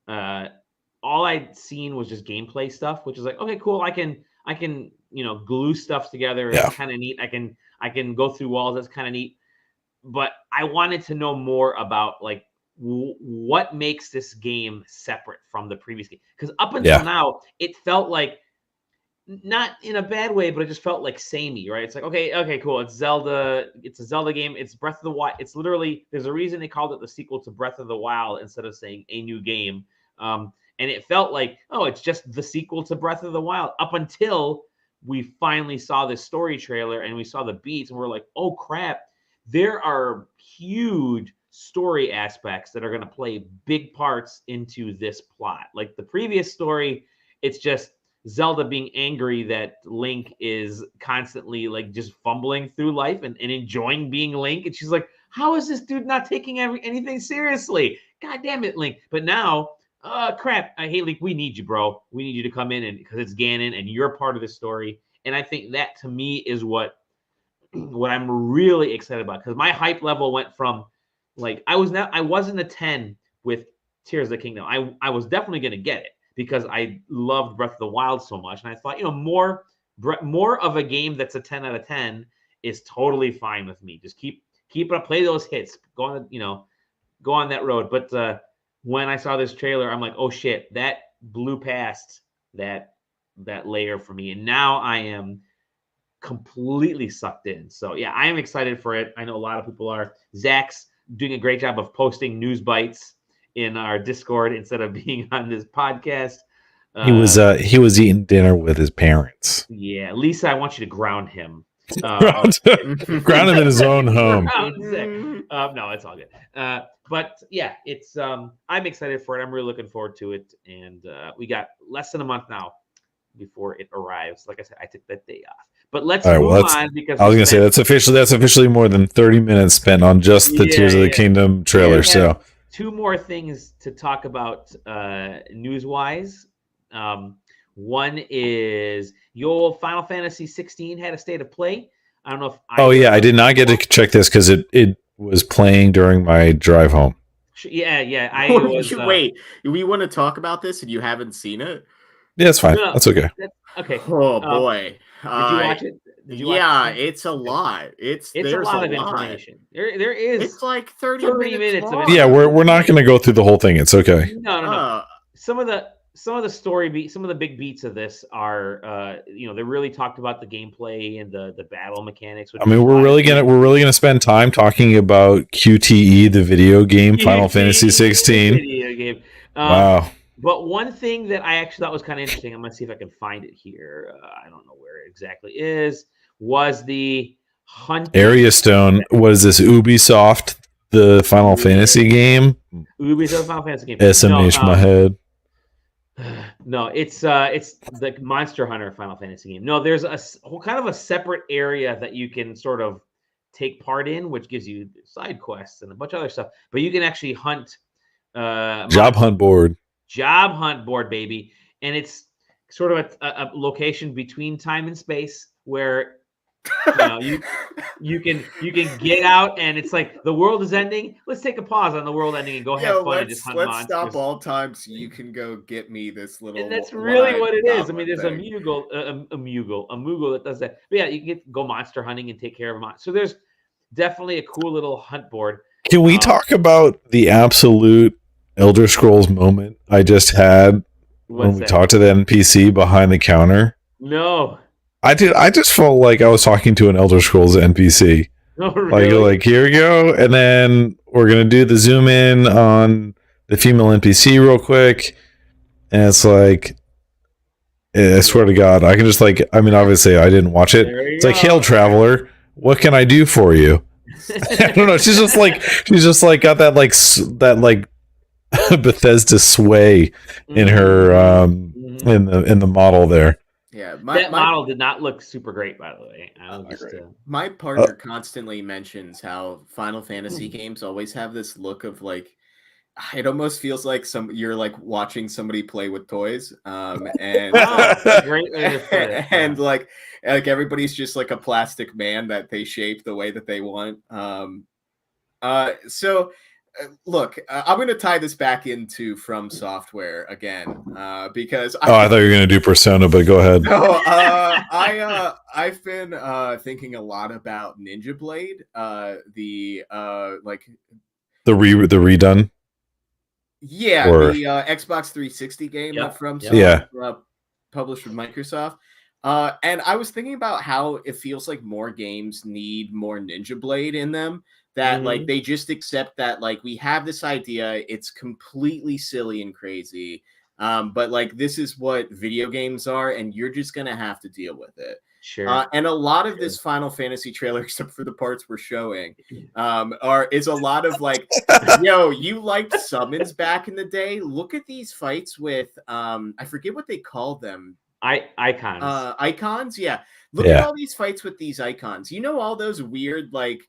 all I'd seen was just gameplay stuff, which is like, okay, cool. I can glue stuff together. It's kind of neat. I can go through walls. That's kind of neat. But I wanted to know more about like what makes this game separate from the previous game, because up until now it felt like, not in a bad way, but it just felt like samey, right? It's like, okay, cool. It's Zelda. It's a Zelda game. It's Breath of the Wild. It's literally, there's a reason they called it the sequel to Breath of the Wild instead of saying a new game. And it felt like, it's just the sequel to Breath of the Wild, up until we finally saw this story trailer and we saw the beats and we're like, oh crap, there are huge story aspects that are going to play big parts into this plot. Like the previous story, it's just Zelda being angry that Link is constantly like just fumbling through life and enjoying being Link. And she's like, how is this dude not taking anything seriously? God damn it, Link. But now, crap. Hey, Link, we need you, bro. We need you to come in, and because it's Ganon and you're part of the story. And I think that to me is what I'm really excited about, because my hype level went from like, I wasn't a 10 with Tears of the Kingdom. I was definitely going to get it because I loved Breath of the Wild so much. And I thought, more of a game that's a 10 out of 10 is totally fine with me. Just keep it up, play those hits, go on that road. But when I saw this trailer, I'm like, oh shit, that blew past that layer for me. And now I am completely sucked in. So yeah, I am excited for it. I know a lot of people are. Zach's doing a great job of posting news bites in our Discord instead of being on this podcast. He was eating dinner with his parents. Yeah, Lisa, I want you to ground him. Ground him in his own home. No, it's all good. But yeah, it's I'm excited for it. I'm really looking forward to it. And we got less than a month now before it arrives. Like I said, I took that day off. But let's move on, because I was going to say that's officially more than 30 minutes spent on just the Tears of the Kingdom trailer. So 2 more things to talk about news-wise. One is your Final Fantasy 16 had a state of play. I don't know if I did not get to check this because it was playing during my drive home. Yeah. Wait, we want to talk about this and you haven't seen it? Yeah, it's fine. That's okay. Okay. Oh boy. Did you watch it? Yeah, it's a lot. It's a lot of information. There is. It's like 30 minutes of it. Yeah, we're not going to go through the whole thing. It's okay. No. Some of the story beats, some of the big beats of this are, they really talked about the gameplay and the battle mechanics. I mean, we're really gonna spend time talking about QTE, the video game, Final Fantasy 16. Video game. Wow. But one thing that I actually thought was kind of interesting, I'm gonna see if I can find it here. I don't know where it exactly is. Was the hunting Area Stone? What is this? Ubisoft, the Final Fantasy game? Ubisoft Final Fantasy game. SMH my head. No, it's the Monster Hunter Final Fantasy game. No, there's a kind of a separate area that you can sort of take part in, which gives you side quests and a bunch of other stuff. But you can actually hunt. Job hunt board, baby, and it's sort of a location between time and space where you can get out, and it's like the world is ending. Let's take a pause on the world ending and go have fun and just hunt monsters. Let's stop all time so you can go get me this little. And that's really what it is. I mean, there's a Moogle that does that. But yeah, you can go monster hunting and take care of a monster. So there's definitely a cool little hunt board. Can we talk about the absolute Elder Scrolls moment I just had when we talked to the NPC behind the counter? No. I did. I just felt like I was talking to an Elder Scrolls NPC. Oh, really? Like here we go, and then we're gonna do the zoom in on the female NPC real quick, and it's like, I swear to God, I can just obviously I didn't watch it. It's like, hail traveler, what can I do for you? I don't know. She's just like got that Bethesda sway in her in the model there. Yeah, that model did not look super great, by the way. My partner constantly mentions how Final Fantasy games always have this look of like, it almost feels like you're like watching somebody play with toys, and and like everybody's just like a plastic man that they shape the way that they want. Look, I'm going to tie this back into From Software again, because I thought you were going to do Persona, but go ahead. No, I've been thinking a lot about Ninja Blade, the redone. Yeah, the Xbox 360 game from Software, published with Microsoft. And I was thinking about how it feels like more games need more Ninja Blade in them. That like they just accept that like we have this idea, it's completely silly and crazy, but like this is what video games are, and you're just gonna have to deal with it. Sure. And a lot of this Final Fantasy trailer, except for the parts we're showing, is a lot of like, yo, you liked summons back in the day. Look at these fights with I forget what they call them. Icons. Icons, yeah. Look at all these fights with these icons. You know all those weird like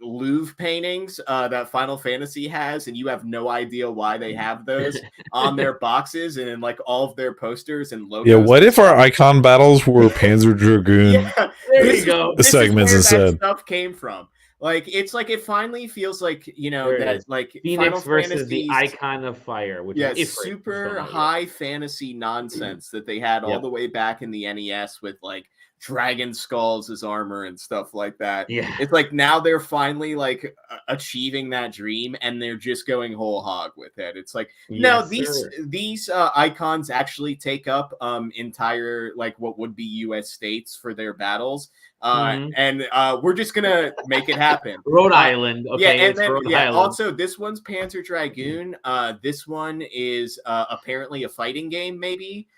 Louvre paintings that Final Fantasy has, and you have no idea why they have those on their boxes and in like all of their posters and logos. Yeah, what if our icon battles were Panzer Dragoon there you go. segments instead? That stuff came from. Like it's like it finally feels like that like Phoenix versus the Icon of Fire, which is super high fantasy nonsense that they had all the way back in the NES with like dragon skulls as armor and stuff like that. Yeah, it's like now they're finally like achieving that dream, and they're just going whole hog with it. It's like no, these icons actually take up entire like what would be U.S. states for their battles. And we're just gonna make it happen. Rhode Island, okay. Yeah, and then Island. Also this one's Panzer Dragoon. This one is apparently a fighting game, maybe.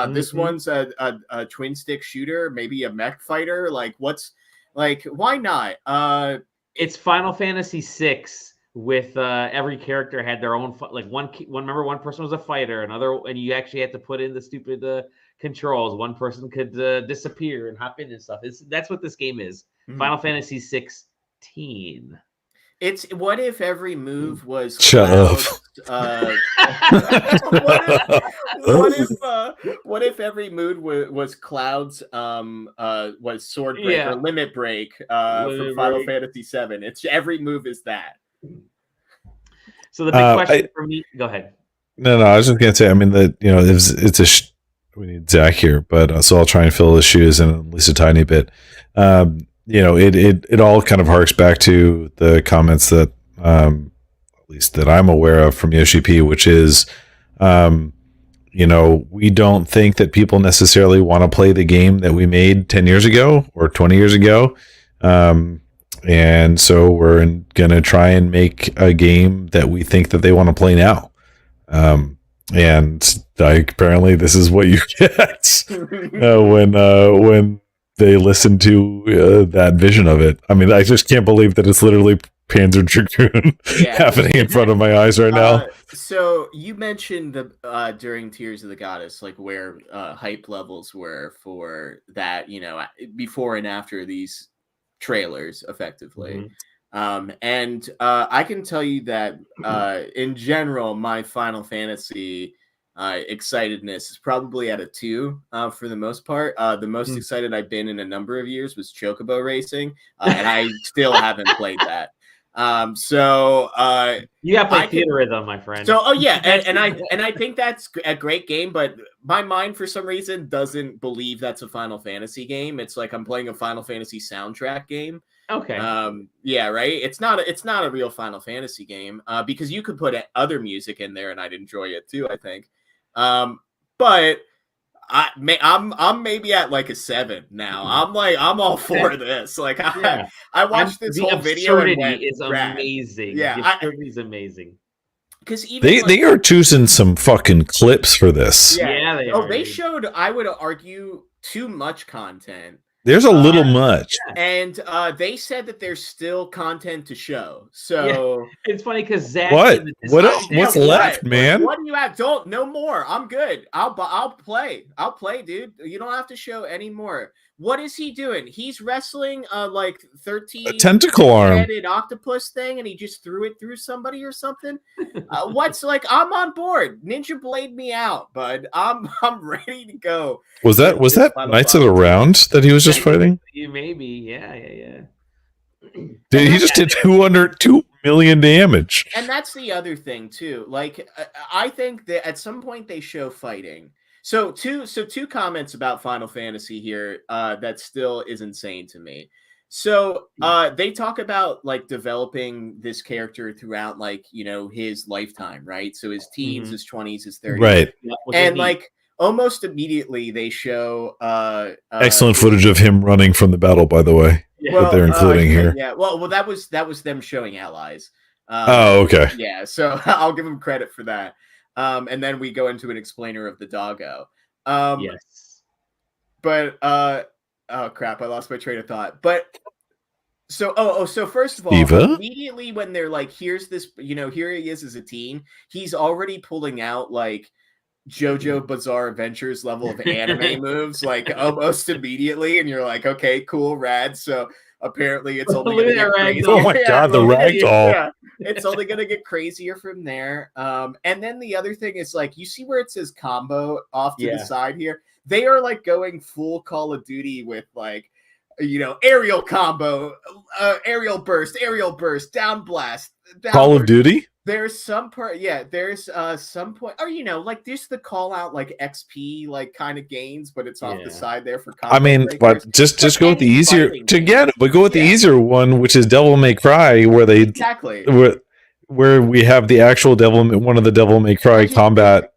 This one's a twin stick shooter, maybe a mech fighter. Like why not? It's Final Fantasy VI with every character had their own remember one person was a fighter, and you actually had to put in the stupid controls. One person could disappear and hop in and stuff. That's what this game is. Final Fantasy 16. It's what if every move was Shut Cloud's, up. what if every mood was Cloud's was Sword Break or Limit Break from Final Fantasy VII? It's every move is that. So the big question for me, go ahead. No, I was just gonna say. I mean, that it's we need Zach here, but so I'll try and fill his shoes in at least a tiny bit. It all kind of harks back to the comments that at least that I'm aware of from Yoshi P, which is, we don't think that people necessarily want to play the game that we made 10 years ago or 20 years ago. And so we're going to try and make a game that we think that they want to play now. And apparently this is what you get when they listen to that vision of it. I mean, I just can't believe that it's literally Panzer Dragoon happening in front of my eyes right now. So you mentioned the during Tears of the Goddess, like where hype levels were for that, before and after these trailers, effectively. And I can tell you that in general, my Final Fantasy excitedness is probably at a 2 for the most part. The most excited I've been in a number of years was Chocobo Racing, and I still haven't played that. So you got to play Theatrhythm, my friend. So and I think that's a great game, but my mind for some reason doesn't believe that's a Final Fantasy game. It's like I'm playing a Final Fantasy soundtrack game. Okay. Right. It's not a real Final Fantasy game because you could put other music in there and I'd enjoy it too, I think. But I'm maybe at like a 7 now. I'm all for this. Like I watched this whole video and went, is amazing. Yeah, the absurdity is amazing. Because even they are choosing some fucking clips for this. Yeah, they are. They showed, I would argue, too much content. There's a little much. And they said that there's still content to show. So it's funny because Zach. What's left, man? What do you have? No more. I'm good. I'll play. I'll play, dude. You don't have to show any more. What is he doing? He's wrestling like 13 tentacle arm octopus thing, and he just threw it through somebody or something. What's like? I'm on board. Ninja Blade me out, bud. I'm ready to go. Was that Knights of the Round that he was just fighting? Maybe, yeah. Dude, he just did 2 million damage. And that's the other thing too. Like, I think that at some point they show fighting. So two comments about Final Fantasy here that still is insane to me. So they talk about like developing this character throughout like, his lifetime, right? So his teens, his 20s, his 30s. Right. And like almost immediately they show excellent footage of him running from the battle, by the way. Yeah. That they're including here. Yeah. Well, that was them showing allies. Okay. Yeah, so I'll give them credit for that. And then we go into an explainer of the doggo. Yes. But oh crap, I lost my train of thought. But so first of all, immediately when they're like, here's this, here he is as a teen, he's already pulling out like JoJo Bizarre Adventures level of anime moves, like almost immediately, and you're like, okay, cool, rad. So apparently it's only gonna get crazier. Oh my god, the ragdoll. Yeah, it's only gonna get crazier from there. And then the other thing is like, you see where it says combo off to the side here? They are like going full Call of Duty with like, aerial combo, aerial burst, down blast. Call of Duty? There's some part, there's some point, or like there's the call out like XP like kind of gains, but it's off the side there for combo. I mean, but just go with the easier but go with the easier one, which is Devil May Cry, where they where we have the actual one of the Devil May Cry combat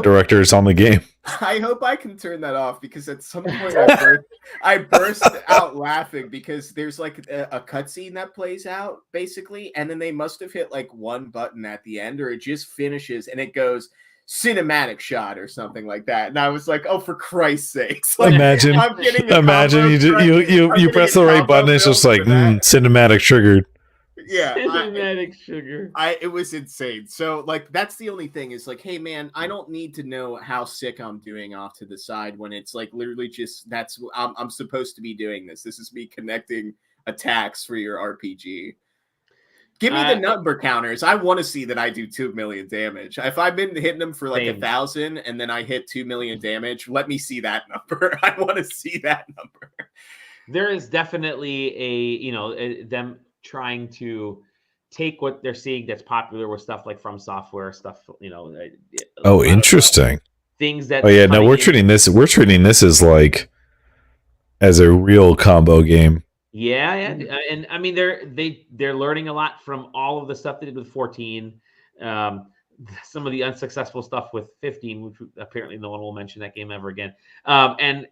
directors on the game. I hope I can turn that off because at some point I burst out laughing because there's like a cutscene that plays out basically, and then they must have hit like one button at the end, or it just finishes and it goes cinematic shot or something like that. And I was like, oh, for Christ's sakes! Like, imagine you press the right button, it's just like cinematic triggered. Yeah, cinematic sugar. It was insane. So like that's the only thing is like, hey man, I don't need to know how sick I'm doing off to the side when it's like literally just I'm supposed to be doing this. This is me connecting attacks for your RPG. Give me the number counters. I want to see that I do 2 million damage. If I've been hitting them for like 1,000 and then I hit 2 million damage, let me see that number. I want to see that number. There is definitely them trying to take what they're seeing that's popular with stuff like From Software stuff. Oh, interesting. Things that. Oh yeah, no, we're treating this as like as a real combo game. Yeah, and I mean they're learning a lot from all of the stuff they did with 14, some of the unsuccessful stuff with 15, which apparently no one will mention that game ever again. And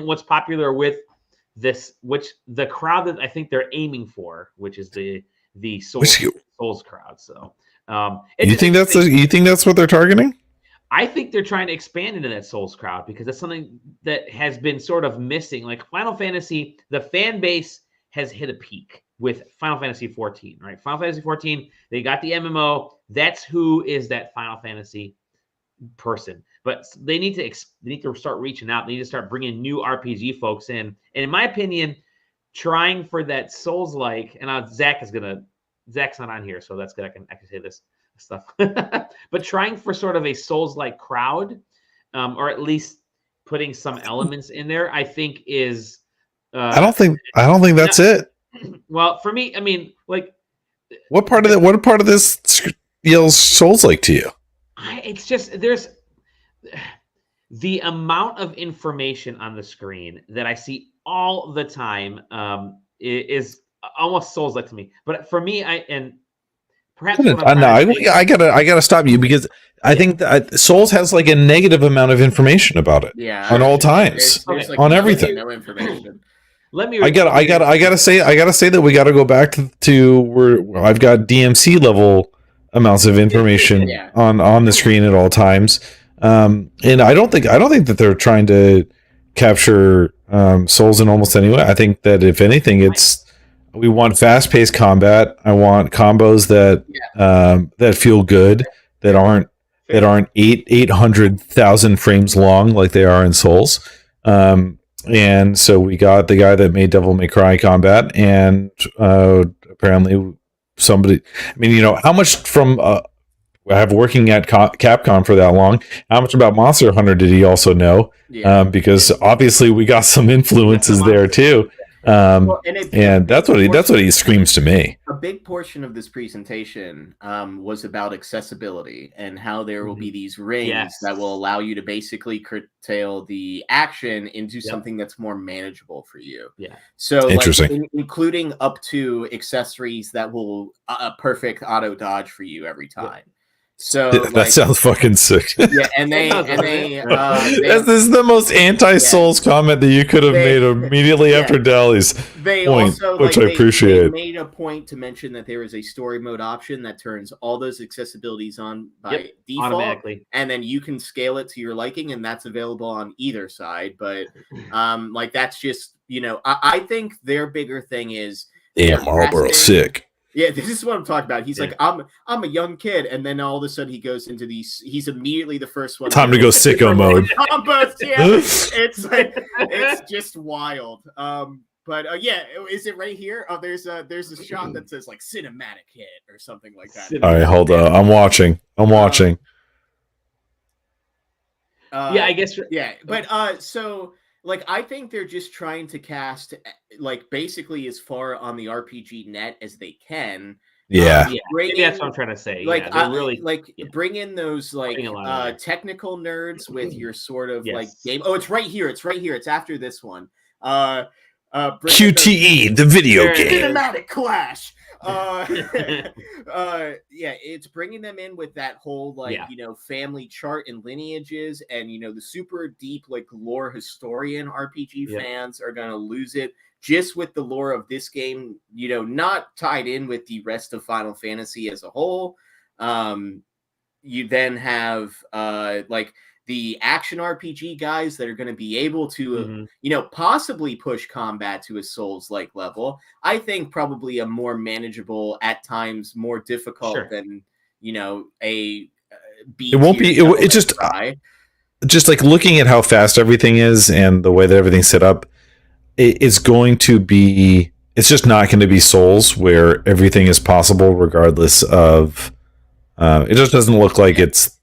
what's popular with this, which the crowd that I think they're aiming for, which is the Souls crowd. So, you think that's what they're targeting? I think they're trying to expand into that Souls crowd because that's something that has been sort of missing. Like Final Fantasy, the fan base has hit a peak with Final Fantasy 14, right? Final Fantasy 14, they got the MMO. That's who is that Final Fantasy person. But they need to start reaching out. They need to start bringing new RPG folks in. And in my opinion, trying for that Souls-like, and Zach's not on here, so that's good. I can say this stuff. But trying for sort of a Souls-like crowd, or at least putting some elements in there, I think is. I don't think that's it. Well, for me, I mean, like, what part of this feels Souls-like to you? It's just there's the amount of information on the screen that I see all the time is almost Souls-like to me. But for me, I gotta stop you because I think that Souls has like a negative amount of information about it. Yeah, on all times, there's like on everything. No information. I gotta say that we gotta go back to where I've got DMC level amounts of information on the screen at all times. And I don't think that they're trying to capture Souls in almost any way. I think that if anything, we want fast-paced combat. I want combos that feel good, that aren't 800,000 frames long like they are in Souls. And so we got the guy that made Devil May Cry combat, and apparently somebody. I mean, how much from I have working at Capcom for that long. How much about Monster Hunter did he also know? Because obviously we got some influences there too. And that's what he screams to me. A big portion of this presentation was about accessibility and how there will be these rings that will allow you to basically curtail the action into something that's more manageable for you. Yeah. So interesting. Including up to accessories that will a perfect auto dodge for you every time. So that sounds fucking sick. Yeah, and they this is the most anti-Souls comment that you could have made immediately after Dali's point, which I appreciate. They made a point to mention that there is a story mode option that turns all those accessibilities on by default automatically, and then you can scale it to your liking, and that's available on either side. But that's just I think their bigger thing is Marlboro sick. Yeah, this is what I'm talking about. He's like, I'm a young kid, and then all of a sudden he goes into these. He's immediately the first one. Time to go sicko mode. It's just wild. But is it right here? Oh, there's a shot that says like cinematic hit or something like that. All right, hold on. I'm watching. I guess. Yeah, but so. I think they're just trying to cast, basically as far on the RPG net as they can. Yeah. That's what I'm trying to say. Bring in those, technical nerds with your sort of, game. Oh, it's right here. It's after this one. QTE, the video game. Cinematic Clash. It's bringing them in with that whole family chart and lineages, and the super deep lore historian RPG fans are gonna lose it just with the lore of this game, not tied in with the rest of Final Fantasy as a whole. You then have the action RPG guys that are going to be able to, possibly push combat to a Souls-like level. I think probably a more manageable, at times more difficult than, a B. It won't be. It's just like looking at how fast everything is and the way that everything's set up. It's going to be it's just not going to be Souls where everything is possible regardless of. It just doesn't look like it's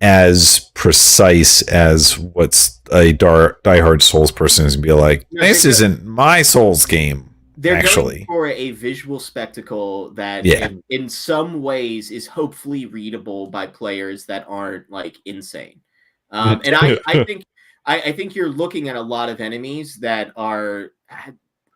as precise as what's a diehard Souls person is going to be like. This isn't my Souls game. They're going for a visual spectacle that, in some ways, is hopefully readable by players that aren't like insane. And I think you're looking at a lot of enemies that are,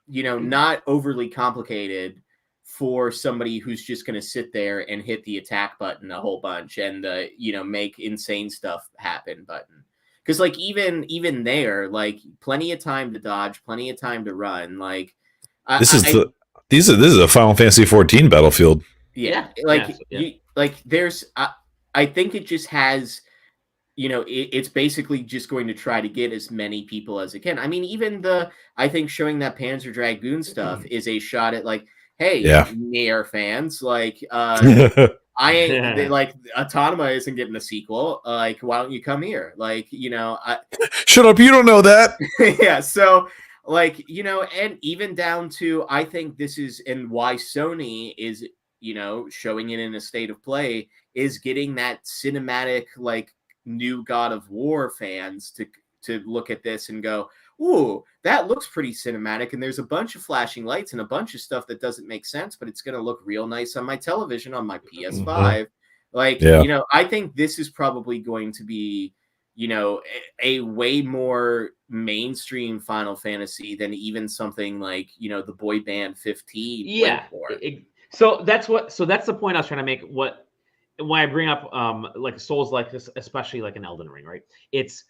not overly complicated for somebody who's just going to sit there and hit the attack button a whole bunch and the make insane stuff happen button. Because like even there, like plenty of time to dodge, plenty of time to run. Like this is a Final Fantasy XIV battlefield. Yeah, there's I think it just has. It's basically just going to try to get as many people as it can. I mean, even I think showing that Panzer Dragoon stuff is a shot at like, hey, Nier fans, like, I ain't like Autonoma isn't getting a sequel. Like, why don't you come here? Like, shut up, you don't know that. Yeah, so like, and even down to I think this is and why Sony is, showing it in a state of play is getting that cinematic like new God of War fans to look at this and go, ooh, that looks pretty cinematic, and there's a bunch of flashing lights and a bunch of stuff that doesn't make sense, but it's going to look real nice on my television on my PS5. Like, I think this is probably going to be, a way more mainstream Final Fantasy than even something like, the Boy Band 15. Yeah. So that's the point I was trying to make. Why I bring up like Souls like this, especially like an Elden Ring, right? It's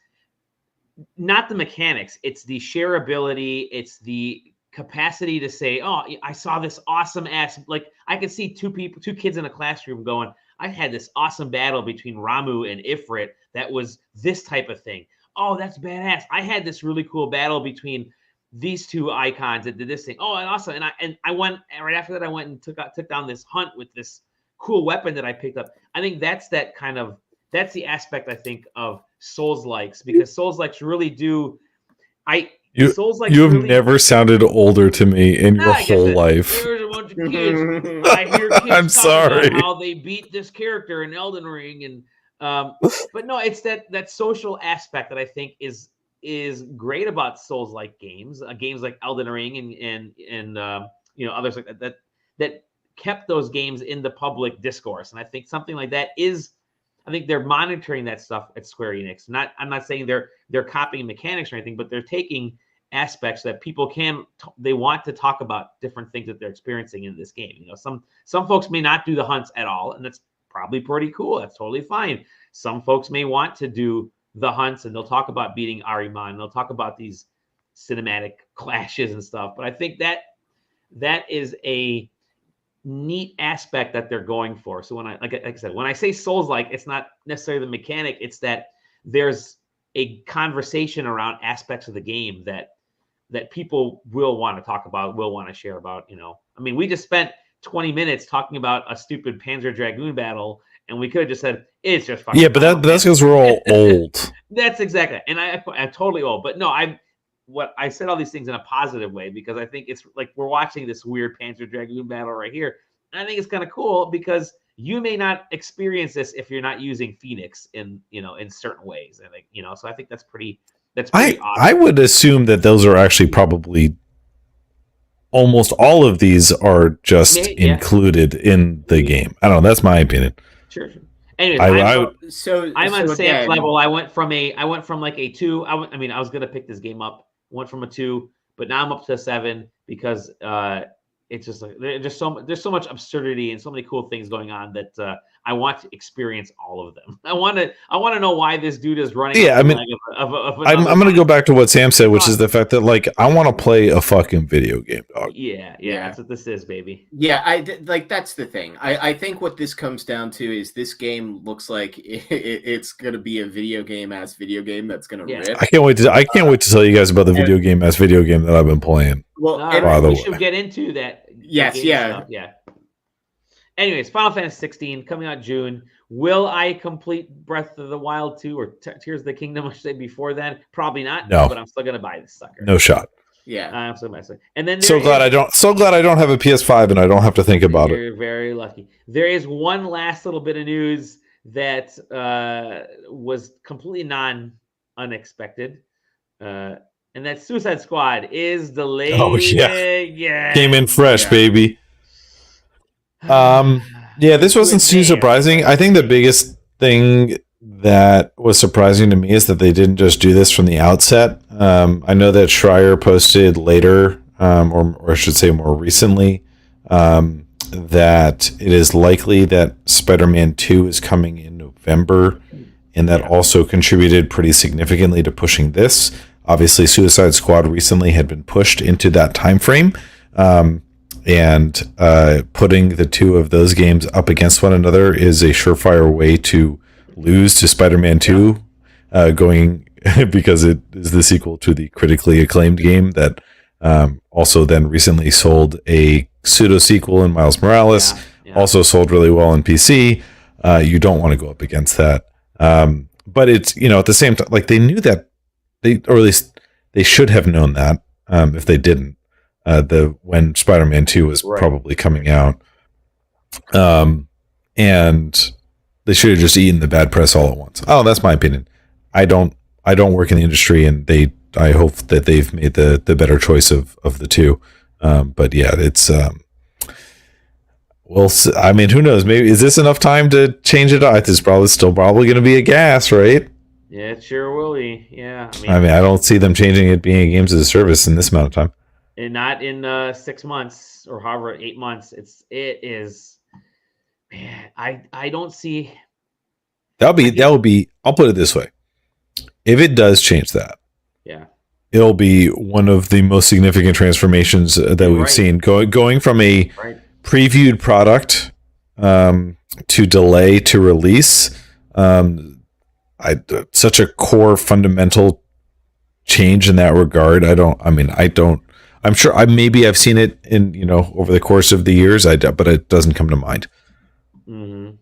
not the mechanics, it's the shareability, it's the capacity to say, oh, I saw this awesome ass, like I could see two kids in a classroom going, I had this awesome battle between Ramu and Ifrit that was this type of thing. Oh, that's badass. I had this really cool battle between these two icons that did this thing. Oh, and also, and I went right after that, I went and took down this hunt with this cool weapon that I picked up. I think that's the aspect I think of Souls likes, because Souls likes really do. Souls likes. You have never sounded older to me in your whole life. There's a bunch of kids. I hear kids I'm sorry. About how they beat this character in Elden Ring, and but no, it's that social aspect that I think is great about Souls like games, games like Elden Ring and others like that kept those games in the public discourse. And I think something like that I think they're monitoring that stuff at Square Enix. I'm not saying they're copying mechanics or anything, but they're taking aspects that people they want to talk about different things that they're experiencing in this game. Some folks may not do the hunts at all, and that's probably pretty cool. That's totally fine. Some folks may want to do the hunts, and they'll talk about beating Ahriman, and they'll talk about these cinematic clashes and stuff. But I think that is a neat aspect that they're going for. So when like I said, when I say Souls like, it's not necessarily the mechanic, it's that there's a conversation around aspects of the game that people will want to talk about, will want to share about. I mean, we just spent 20 minutes talking about a stupid Panzer Dragoon battle, and we could have just said it's just fucking. Yeah, but that's because we're all old. That's exactly, and I'm totally old. But no, I said all these things in a positive way, because I think it's like we're watching this weird Panzer Dragoon battle right here. And I think it's kind of cool because you may not experience this if you're not using Phoenix in certain ways. And so I think that's pretty awesome. I would assume that those are actually probably almost all of these are just included in the game. I don't know. That's my opinion. Sure. Anyways, I'm on Sam's level. I went from like a 2. I was gonna pick this game up. Went from a 2, but now I'm up to a 7 because it's just like there's so much absurdity and so many cool things going on that I want to experience all of them. I want to know why this dude is running. Yeah, I mean, I'm going to go back to what Sam said, which is the fact that like I want to play a fucking video game, dog. Yeah, that's what this is, baby. Yeah, that's the thing. I think what this comes down to is this game looks like it's going to be a video game that's going to rip. I can't wait to tell you guys about the video game that I've been playing. Well, we should get into that. Yes, yeah. Stuff. Yeah. Anyways, Final Fantasy 16 coming out June. Will I complete Breath of the Wild 2 or Tears of the Kingdom, I should say, before then? Probably not. No. But I'm still going to buy this sucker. No shot. Yeah. Absolutely massively. And then So glad I don't have a PS5 and I don't have to think about it. You're very lucky. There is one last little bit of news that was completely unexpected. And that Suicide Squad is delayed. Oh yeah. Yeah. Came in fresh, baby. Yeah, this wasn't too surprising. I think the biggest thing that was surprising to me is that they didn't just do this from the outset. I know that Schreier posted later, or I should say more recently, that it is likely that Spider-Man 2 is coming in November, and that also contributed pretty significantly to pushing this. Obviously, Suicide Squad recently had been pushed into that time frame, and putting the two of those games up against one another is a surefire way to lose to Spider-Man 2, going because it is the sequel to the critically acclaimed game that also then recently sold a pseudo sequel in Miles Morales, also sold really well on PC. You don't want to go up against that. But it's, at the same time, like they knew that or at least they should have known that, if they didn't, when Spider-Man 2 was probably coming out. And they should have just eaten the bad press all at once. Oh, that's my opinion. I don't work in the industry, and I hope that they've made the better choice of the two. But yeah, it's well, I mean, who knows? Maybe is this enough time to change it? It's probably still going to be a gas, right? Yeah, it sure will be. Yeah, I mean, I don't see them changing it being a games as a service in this amount of time. And not in 6 months or however 8 months. It is. Man, I don't see. That would be. I'll put it this way: if it does change that, it'll be one of the most significant transformations that we've seen. Going from a previewed product to delay to release. Such a core fundamental change in that regard. I'm sure I've seen it in, over the course of the years, but it doesn't come to mind. Mm-hmm.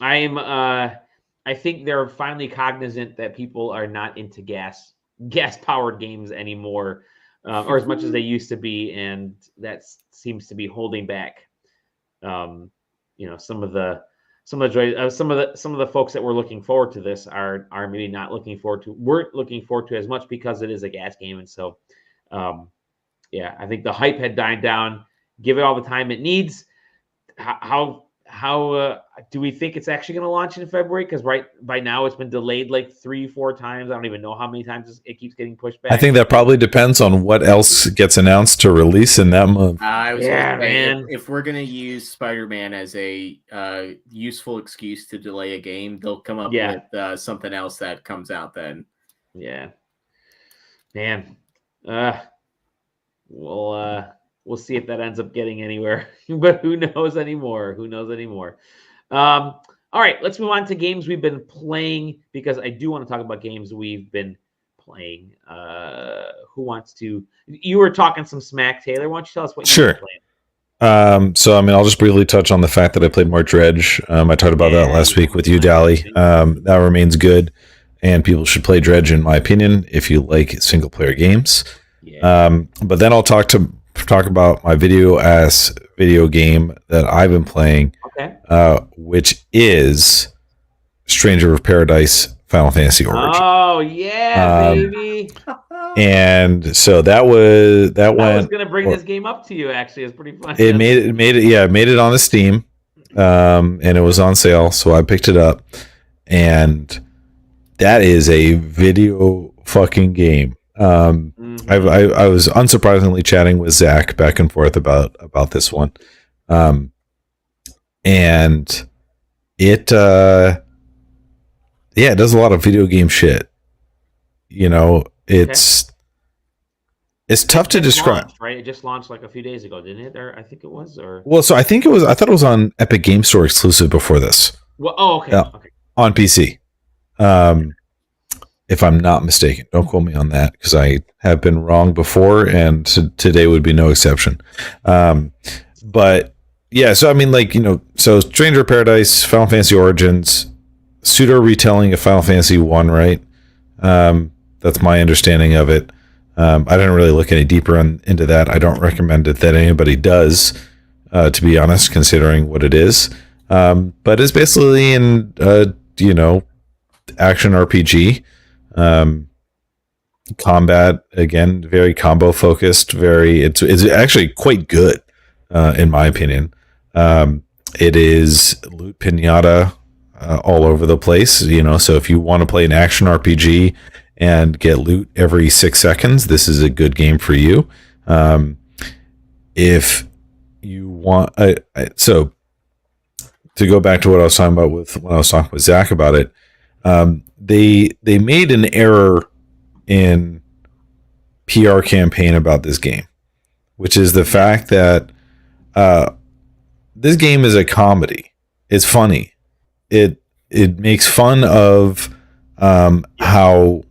I think they're finally cognizant that people are not into gas powered games anymore, or as much as they used to be. And that seems to be holding back, some of the joy. Some of the folks that were looking forward to this are maybe weren't looking forward to as much because it is a gas game. And so, I think the hype had died down. Give it all the time it needs. How do we think it's actually going to launch in February? Because by now it's been delayed like 3-4 times. I don't even know how many times it keeps getting pushed back. I think that probably depends on what else gets announced to release in that month. I was gonna say, if we're going to use Spider-Man as a useful excuse to delay a game, they'll come up with something else that comes out then. Yeah. Man. We'll see if that ends up getting anywhere, but who knows anymore? All right, let's move on to games we've been playing, because I do want to talk about games we've been playing. Who wants to? You were talking some smack, Taylor. Why don't you tell us what you've been playing? So, I'll just briefly touch on the fact that I played more Dredge. I talked about that last week with you, Dally. That remains good, and people should play Dredge, in my opinion, if you like single-player games. But then I'll talk about my video game that I've been playing, which is Stranger of Paradise Final Fantasy Origin. Oh yeah, baby! And so I was going to bring this game up to you. Actually, it's pretty fun. It made it on the Steam, and it was on sale, so I picked it up, and that is a video fucking game. I was unsurprisingly chatting with Zach back and forth about this one, and it it does a lot of video game shit. It's tough to describe. Launched, right? It just launched like a few days ago, didn't it? Or I think it was. So I thought it was on Epic Game Store exclusive before this. Well, okay. On PC. If I'm not mistaken. Don't quote me on that, because I have been wrong before, and today would be no exception. But yeah, so so Stranger of Paradise, Final Fantasy Origins, pseudo retelling of Final Fantasy 1, right? That's my understanding of it. I didn't really look any deeper into that. I don't recommend it that anybody does, to be honest, considering what it is. But it's basically an action RPG. Combat, again, very combo focused. It's actually quite good, in my opinion. It is loot pinata all over the place. So if you want to play an action RPG and get loot every 6 seconds, this is a good game for you. If you want, so to go back to what I was talking about when I was talking with Zach about it, they made an error in PR campaign about this game, which is the fact that this game is a comedy. It's funny. It makes fun of how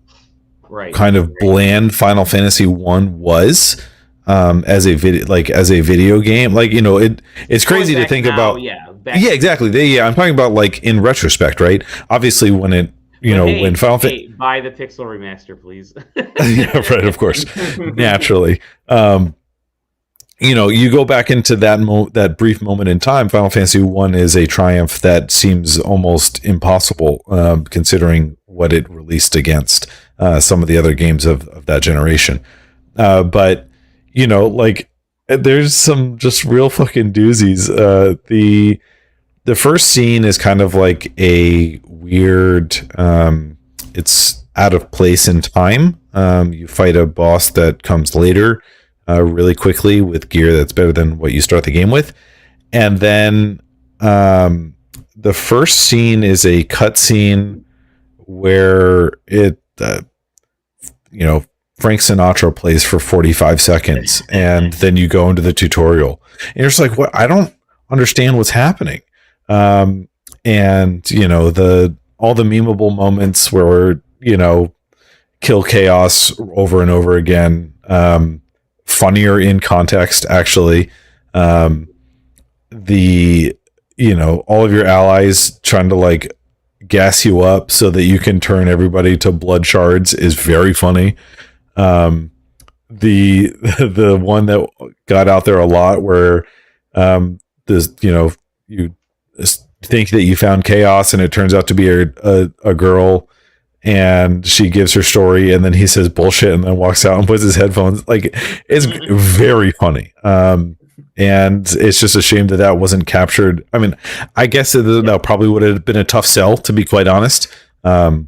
kind of bland Final Fantasy 1 was as a video game. It's crazy to think about. Exactly. I'm talking about in retrospect, right? Obviously, when it when Final Fantasy buy the pixel remaster, please. Yeah, right. Of course, naturally. You go back into that brief moment in time. Final Fantasy 1 is a triumph that seems almost impossible, considering what it released against some of the other games of that generation. But there's some just real fucking doozies. The first scene is kind of like a weird, it's out of place in time. You fight a boss that comes later really quickly with gear that's better than what you start the game with. And then the first scene is a cutscene where Frank Sinatra plays for 45 seconds, and then you go into the tutorial. And you're just like, what? I don't understand what's happening. And all the memeable moments where kill chaos over and over again, funnier in context, actually. All of your allies trying to gas you up so that you can turn everybody to blood shards is very funny. The one that got out there a lot where you think that you found chaos and it turns out to be a girl, and she gives her story, and then he says bullshit and then walks out and puts his headphones. It's very funny. And it's just a shame that wasn't captured. I mean, I guess that probably would have been a tough sell, to be quite honest. But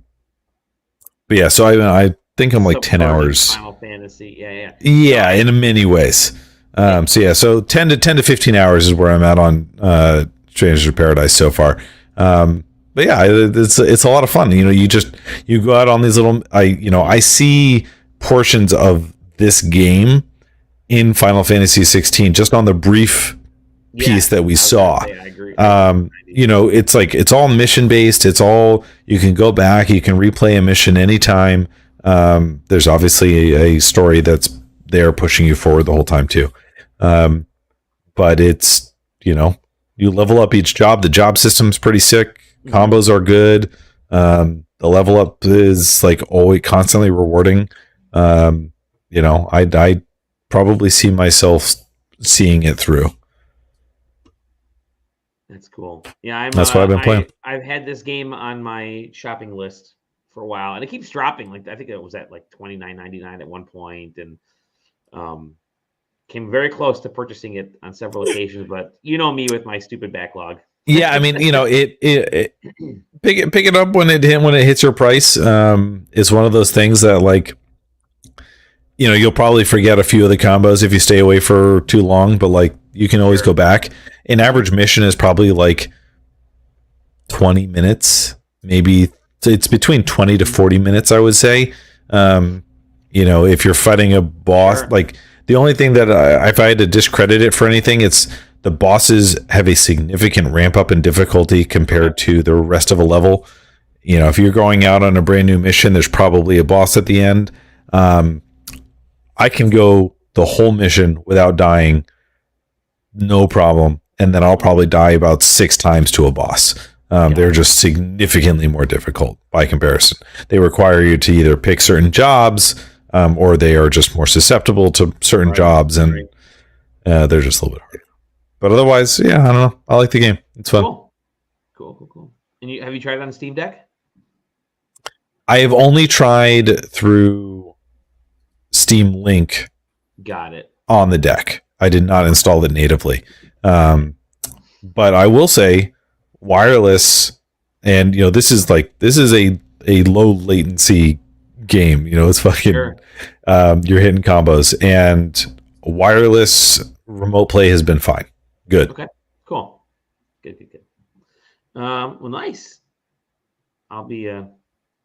yeah, so I think I'm 10 hours. Final Fantasy, yeah, in many ways. So 10 to 15 hours is where I'm at on Strangers of Paradise so far. But yeah, it's a lot of fun. You go out on these little. I see portions of this game in Final Fantasy 16 just on the brief piece that we saw. I agree. It's all mission based. It's all, you can go back, you can replay a mission anytime. There's obviously a story that's there pushing you forward the whole time too. But it's you level up each job. The job system's pretty sick. Combos are good. The level up is always constantly rewarding. I probably see myself seeing it through. That's cool. Yeah, that's what I've been playing. I've had this game on my shopping list for a while, and it keeps dropping. I think it was at $29.99 at one point, and came very close to purchasing it on several occasions. But me with my stupid backlog. Yeah, I mean, it pick it up when it hits your price. It's one of those things that you'll probably forget a few of the combos if you stay away for too long, but you can always go back. An average mission is probably 20 minutes, maybe. It's between 20 to 40 minutes, I would say. If you're fighting a boss, the only thing that if I had to discredit it for anything, it's the bosses have a significant ramp up in difficulty compared to the rest of a level. If you're going out on a brand new mission, there's probably a boss at the end. I can go the whole mission without dying, no problem. And then I'll probably die about 6 times to a boss. They're just significantly more difficult by comparison. They require you to either pick certain jobs, or they are just more susceptible to certain jobs, and they're just a little bit harder. But otherwise, yeah, I don't know. I like the game. It's fun. Cool. And have you tried it on Steam Deck? I have only tried through Steam Link. Got it. On the deck. I did not install it natively. But I will say wireless, and this is a low latency game. It's fucking you're hitting combos, and wireless remote play has been fine. Good. Okay. Cool. Good. Well, nice. I'll be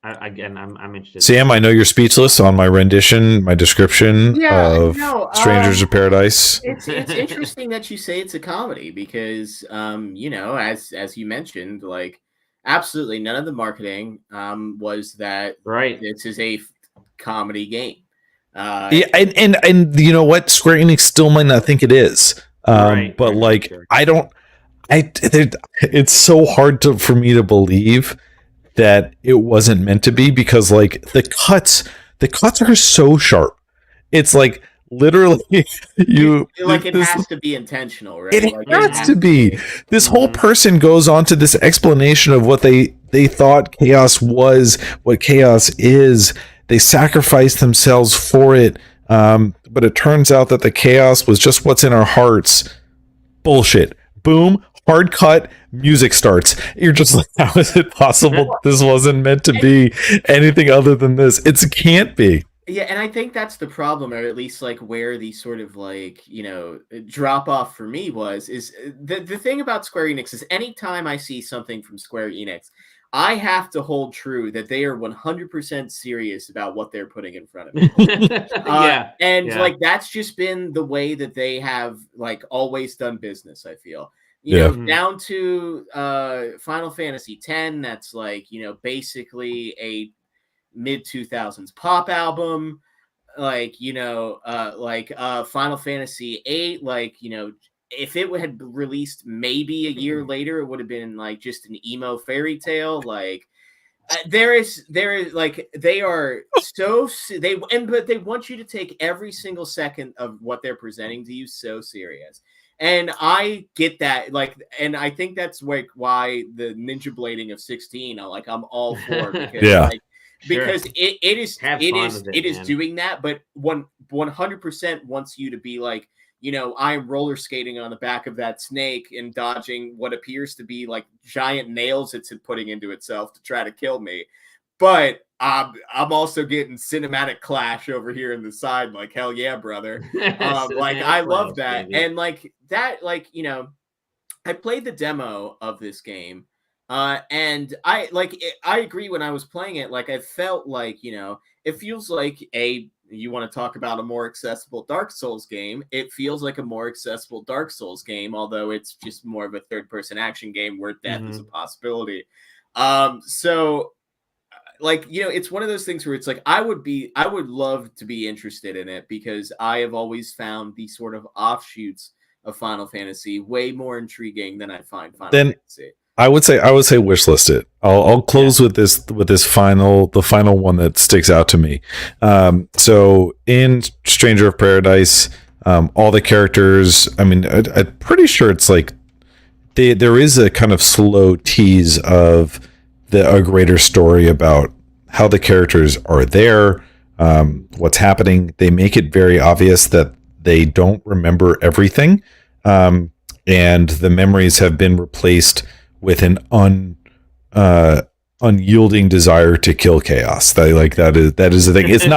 I'm interested. Sam, I know you're speechless on my rendition, my description of Strangers of Paradise. It's interesting that you say it's a comedy because, as you mentioned, like absolutely none of the marketing was that this is a comedy game. And you know what? Square Enix still might not think it is. It's so hard for me to believe that it wasn't meant to be, because like the cuts are so sharp. It's like literally it has to be intentional, right? It has to be. This whole person goes on to this explanation of what they thought chaos was, what chaos is. They sacrificed themselves for it, but it turns out that the chaos was just what's in our hearts. Bullshit. Boom. Hard cut, music starts. You're just like, how is it possible this wasn't meant to be anything other than this? It can't be. Yeah, and I think that's the problem, or at least like where the sort of like, drop off for me is the thing about Square Enix is anytime I see something from Square Enix, I have to hold true that they are 100% serious about what they're putting in front of me. Like that's just been the way that they have like always done business, I feel. Down to Final Fantasy X, that's like, basically a mid-2000s pop album. Like, Final Fantasy VIII, like, if it had released maybe a year later, it would have been like just an emo fairy tale. Like, there is like they are but they want you to take every single second of what they're presenting to you so serious. And I get that, like, and I think that's like why the ninja blading of 16, I'm all for, because because it is doing that, but 100% wants you to be like, I'm roller skating on the back of that snake and dodging what appears to be like giant nails it's putting into itself to try to kill me. But I'm also getting cinematic clash over here in the side, like, hell yeah, brother. I love that. Baby. And like that, like, I played the demo of this game. And I agree, when I was playing it, like I felt like, it feels like you want to talk about a more accessible Dark Souls game. It feels like a more accessible Dark Souls game, although it's just more of a third-person action game where death is a possibility. So like, it's one of those things where it's like, I would love to be interested in it, because I have always found the sort of offshoots of Final Fantasy way more intriguing than I find Final Fantasy. I would say wishlist it. I'll close with the final one that sticks out to me. So in Stranger of Paradise, all the characters, I mean, I'm pretty sure it's like there is a kind of slow tease of a greater story about how the characters are there, what's happening. They make it very obvious that they don't remember everything, and the memories have been replaced with an unyielding desire to kill chaos. That is the thing. It's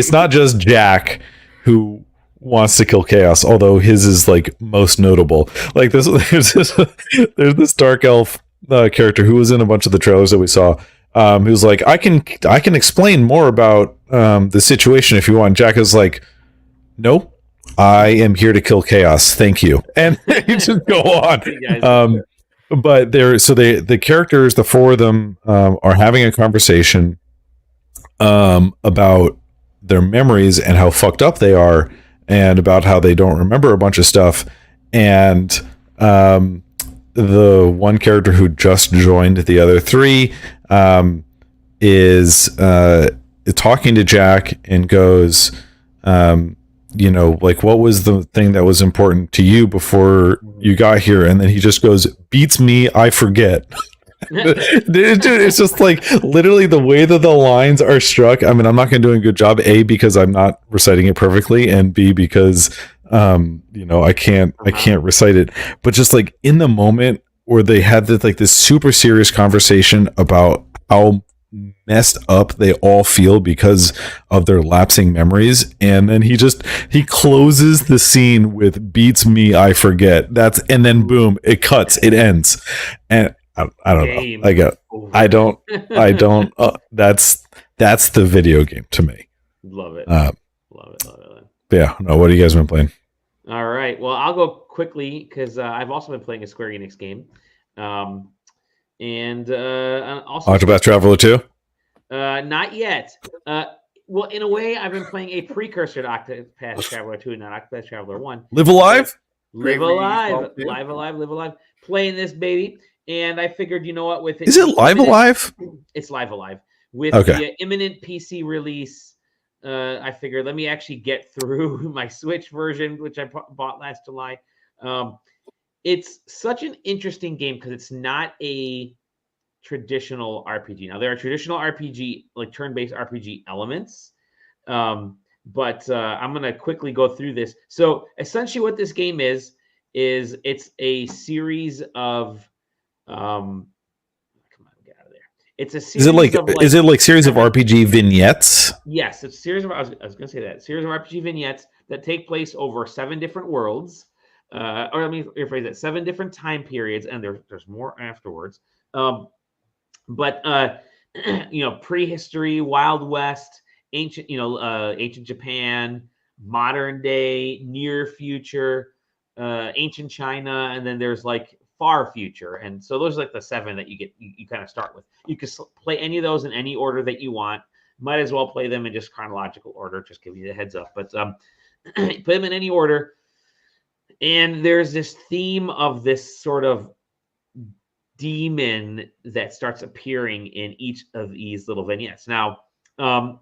not just Jack who wants to kill chaos, although his is like most notable. Like there's this dark elf character who was in a bunch of the trailers that we saw, who's like, I can explain more about the situation if you want. Jack is like, no, I am here to kill chaos, thank you, and you just go on. But the characters, the four of them, are having a conversation about their memories and how fucked up they are, and about how they don't remember a bunch of stuff. And the one character who just joined the other three is talking to Jack and goes, like, what was the thing that was important to you before you got here? And then he just goes, beats me, I forget. Dude, it's just like literally the way that the lines are struck. I mean, I'm not going to do a good job, A, because I'm not reciting it perfectly, and B, because I can't recite it. But just like in the moment where they had this super serious conversation about how messed up they all feel because of their lapsing memories, and then he closes the scene with beats me, I forget. And then boom, it cuts, it ends. And I don't know. I don't. That's the video game to me. Love it. Love it. Yeah. No. What have you guys been playing? All right. Well, I'll go quickly because I've also been playing a Square Enix game, and also Octopath Traveler 2. Not yet. Well, in a way, I've been playing a precursor to Octopath Traveler 2, not Octopath Traveler 1. Live Alive. Live Alive. Playing this baby. And I figured, you know what? With it, is it Live Alive? It's Live Alive. With the imminent PC release, I figured let me actually get through my Switch version, which I bought last July. It's such an interesting game because it's not a traditional RPG. Now there are traditional RPG, like turn-based RPG elements, but I'm gonna quickly go through this. So essentially, what this game is it's a series of come on, get out of there. It's a series. Is it like series of RPG vignettes? Yes, it's a series of. I was gonna say that series of RPG vignettes that take place over 7 different worlds, or let me rephrase it: 7 different time periods, and there's more afterwards. But prehistory, Wild West, ancient, ancient Japan, modern day, near future, ancient China, and then there's like far future. And so those are like the 7 that you kind of start with. You can play any of those in any order that you want. Might as well play them in just chronological order. Just give you the heads up. But play them in any order. And there's this theme of this sort of demon that starts appearing in each of these little vignettes. Now, and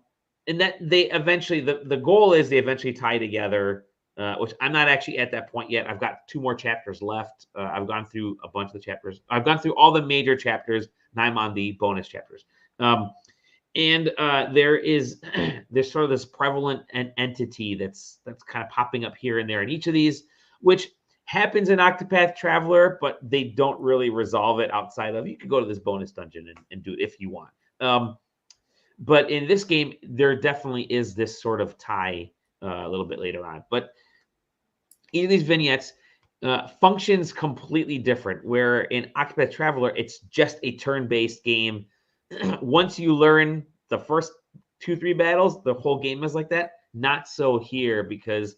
that they eventually, the goal is they eventually tie together, which I'm not actually at that point yet. I've got 2 more chapters left. I've gone through a bunch of the chapters. I've gone through all the major chapters, and I'm on the bonus chapters. And there's sort of this prevalent entity that's kind of popping up here and there in each of these, which happens in Octopath Traveler, but they don't really resolve it outside of, you could go to this bonus dungeon and do it if you want. But in this game, there definitely is this sort of tie a little bit later on. But each of these vignettes functions completely different, where in Octopath Traveler, it's just a turn-based game. Once you learn the first 2-3 battles, the whole game is like that. Not so here, because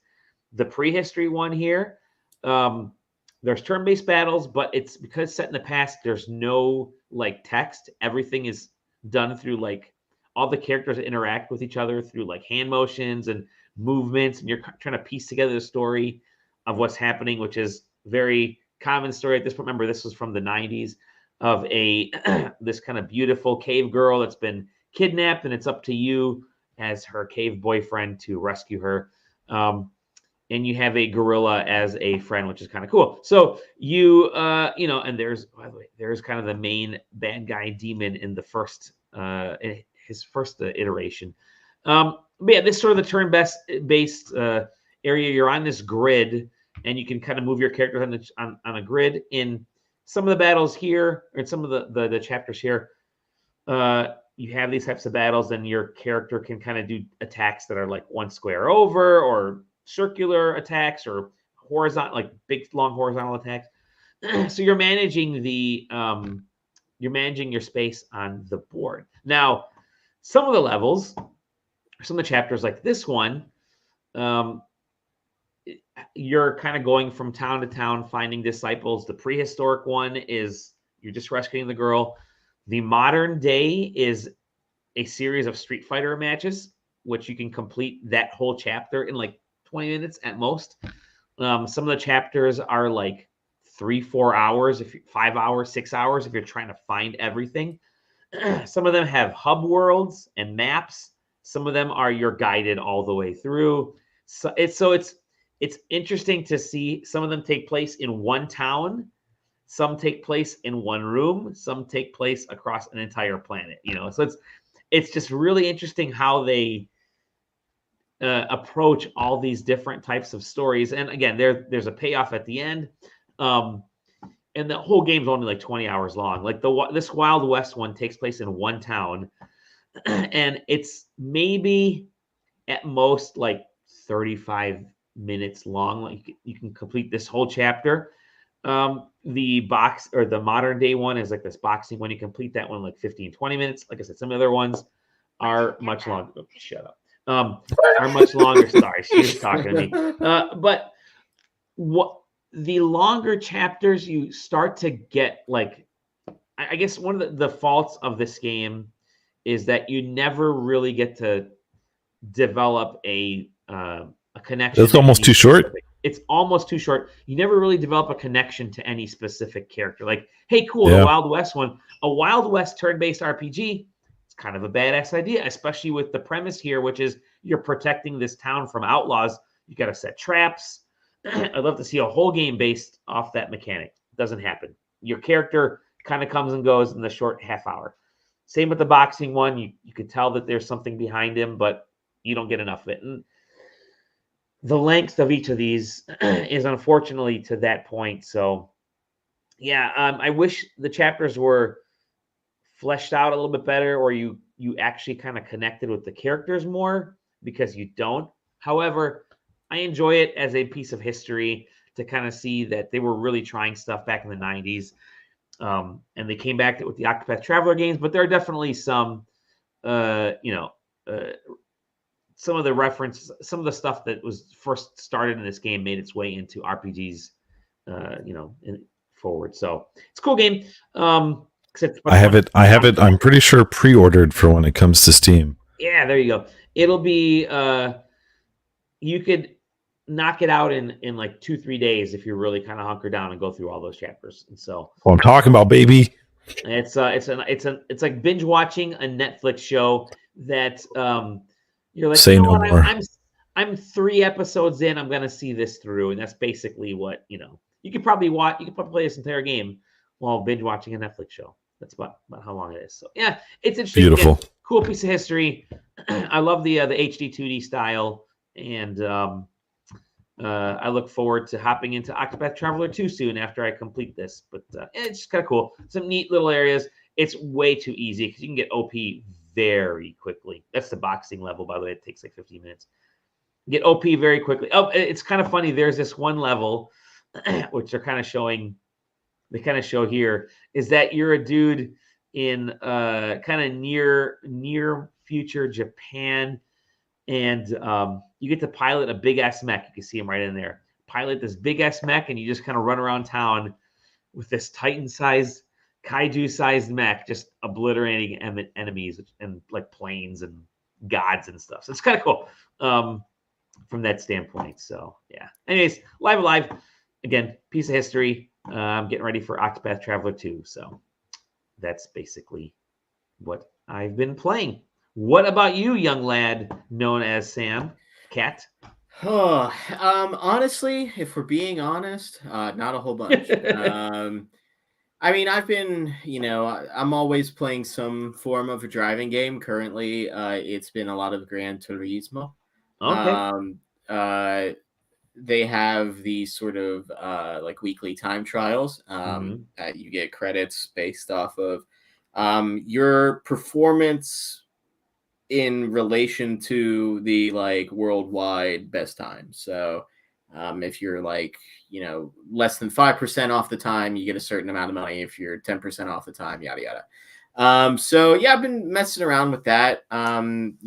the prehistory one here, there's turn-based battles, but it's because it's set in the past, there's no like text. Everything is done through like all the characters interact with each other through like hand motions and movements, and you're trying to piece together the story of what's happening, which is very common story at this point. Remember, this was from the 90s of this kind of beautiful cave girl that's been kidnapped, and it's up to you as her cave boyfriend to rescue her. And you have a gorilla as a friend, which is kind of cool. So and there's, by the way, there's kind of the main bad guy demon in the first, his first iteration. But yeah, this sort of the turn-based area. You're on this grid, and you can kind of move your characters on a grid. In some of the battles here, or in some of the chapters here, you have these types of battles, and your character can kind of do attacks that are like 1 square over, or circular attacks, or horizontal, like big long horizontal attacks. So you're managing your space on the board. Now, some of the levels, some of the chapters like this one, you're kind of going from town to town finding disciples. The prehistoric one is you're just rescuing the girl. The modern day is a series of Street Fighter matches, which you can complete that whole chapter in like 20 minutes at most. Some of the chapters are like 3-4 hours, 5 hours, 6 hours, if you're trying to find everything. Some of them have hub worlds and maps Some of them are you're guided all the way through. So it's interesting to see. Some of them take place in one town, some take place in one room, some take place across an entire planet. So it's just really interesting how they approach all these different types of stories. And again, there's a payoff at the end. And the whole game's only like 20 hours long. Like this Wild West one takes place in one town, and it's maybe at most like 35 minutes long. Like you can complete this whole chapter. The modern day one is like this boxing one. You complete that one in like 15, 20 minutes. Like I said, some other ones are much longer. Oh, shut up. Are much longer. Sorry, she's talking to me. But what the longer chapters, you start to get like, I guess one of the faults of this game is that you never really get to develop a connection. It's almost too short. It's almost too short. You never really develop a connection to any specific character. Like, hey, cool, the Wild West one, a Wild West turn-based RPG. It's kind of a badass idea, especially with the premise here, which is you're protecting this town from outlaws. You got to set traps. I'd love to see a whole game based off that mechanic. It doesn't happen. Your character kind of comes and goes in the short half hour. Same with the boxing one. You could tell that there's something behind him, but you don't get enough of it. And the length of each of these is unfortunately to that point. So, yeah, I wish the chapters were fleshed out a little bit better, or you actually kind of connected with the characters more, because you don't. However, I enjoy it as a piece of history to kind of see that they were really trying stuff back in the 90s. And they came back with the Octopath Traveler games, but there are definitely some, some of the reference, some of the stuff that was first started in this game made its way into RPGs, forward. So it's a cool game. I have it. I'm pretty sure pre-ordered for when it comes to Steam. Yeah, there you go. It'll be, you could knock it out in like 2-3 days if you really kind of hunker down and go through all those chapters. And so, what I'm talking about, baby. It's like binge watching a Netflix show that you're like, say no more. I'm 3 episodes in. I'm gonna see this through, and that's basically what you could probably watch. You could probably play this entire game while binge watching a Netflix show. That's about how long it is. So yeah, it's interesting. Beautiful, again, cool piece of history. I love the HD 2D style, and I look forward to hopping into Octopath Traveler 2 soon after I complete this. But it's just kind of cool. Some neat little areas. It's way too easy because you can get OP very quickly. That's the boxing level, by the way. It takes like 15 minutes. Get OP very quickly. Oh, it's kind of funny. There's this one level, which they're kind of showing. They kind of show here is that you're a dude in kind of near future Japan, and you get to pilot a big ass mech. You can see him right in there. Pilot this big ass mech, and you just kind of run around town with this Titan-sized, kaiju-sized mech, just obliterating enemies and like planes and gods and stuff. So it's kind of cool from that standpoint. So yeah. Anyways, Live Alive, again, piece of history. I'm getting ready for Octopath Traveler 2. So that's basically what I've been playing. What about you, young lad known as Sam Cat? Oh, honestly, if we're being honest, not a whole bunch. I mean, I've been, I'm always playing some form of a driving game. Currently, it's been a lot of Gran Turismo. Okay. They have these sort of like weekly time trials that you get credits based off of your performance in relation to the like worldwide best time. So if you're like, less than 5% off the time, you get a certain amount of money. If you're 10% off the time, yada, yada. So yeah, I've been messing around with that, trying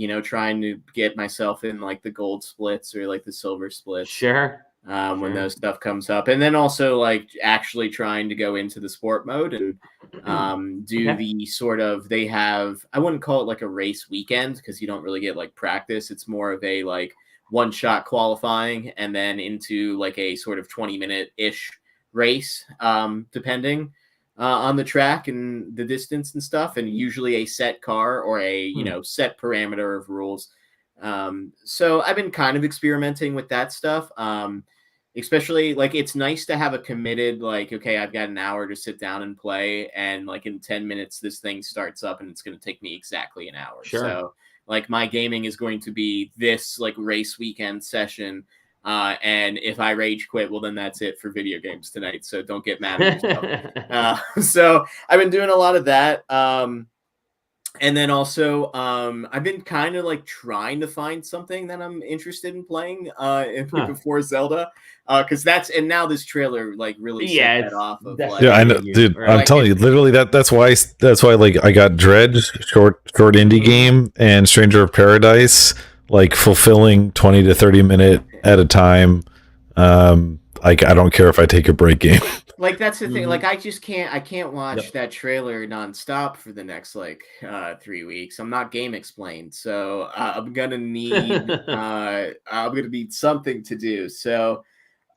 to get myself in like the gold splits or like the silver splits. Sure. When those stuff comes up. And then also like actually trying to go into the sport mode and do the sort of, they have, I wouldn't call it like a race weekend because you don't really get like practice. It's more of a like one-shot qualifying and then into like a sort of 20-minute-ish race, depending. on the track and the distance and stuff, and usually a set car or a set parameter of rules. So I've been kind of experimenting with that stuff. Especially like it's nice to have a committed like, okay, I've got an hour to sit down and play, and like in 10 minutes this thing starts up and it's going to take me exactly an hour. Sure. So like my gaming is going to be this like race weekend session. And if I rage quit, well, then that's it for video games tonight. So don't get mad at yourself. So I've been doing a lot of that. And then also, I've been kind of like trying to find something that I'm interested in playing before Zelda, because now this trailer like really set that off of like, yeah, I know, dude. I'm like, telling you, literally that's why like I got Dredge, short indie game, and Stranger of Paradise, like fulfilling 20 to 30 minute at a time. Like I don't care if I take a break game. Like that's the thing. Like I can't watch that trailer nonstop for the next like 3 weeks. I'm not game explained, so I'm gonna need something to do. So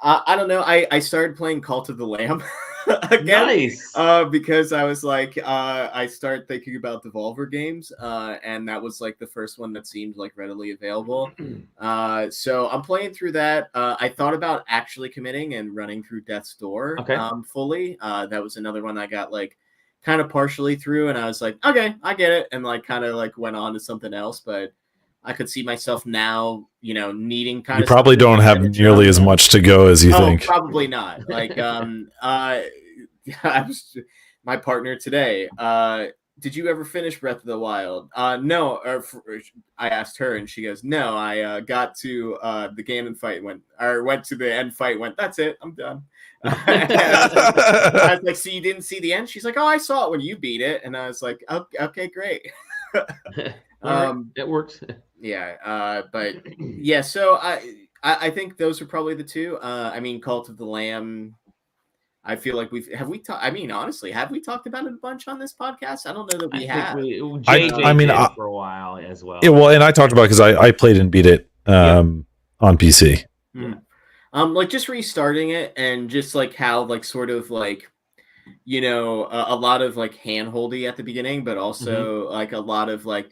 I don't know. I started playing Cult of the Lamb again. Nice. Because I was like, I started thinking about Devolver games, and that was like the first one that seemed like readily available. So I'm playing through that. I thought about actually committing and running through Death's Door fully. That was another one I got like kind of partially through, and I was like, okay, I get it, and like kind of like went on to something else, but I could see myself now, needing kind of. You probably don't have nearly as much to go as you think. Probably not. Like, my partner today. Did you ever finish Breath of the Wild? No. I asked her, and she goes, "No." I got to the Ganon fight, went to the end fight, went, "That's it, I'm done." I was like, "So you didn't see the end?" She's like, "Oh, I saw it when you beat it," and I was like, "Okay, great." It works. Yeah, but yeah, so I think those are probably the two. I mean, Cult of the Lamb. I feel like honestly, have we talked about it a bunch on this podcast? I don't know that we have. I mean, for a while as well. Yeah, well, and I talked about it because I played and beat it on PC. Yeah. Like just restarting it and just like how like sort of like a lot of like hand-holdy at the beginning, but also like a lot of like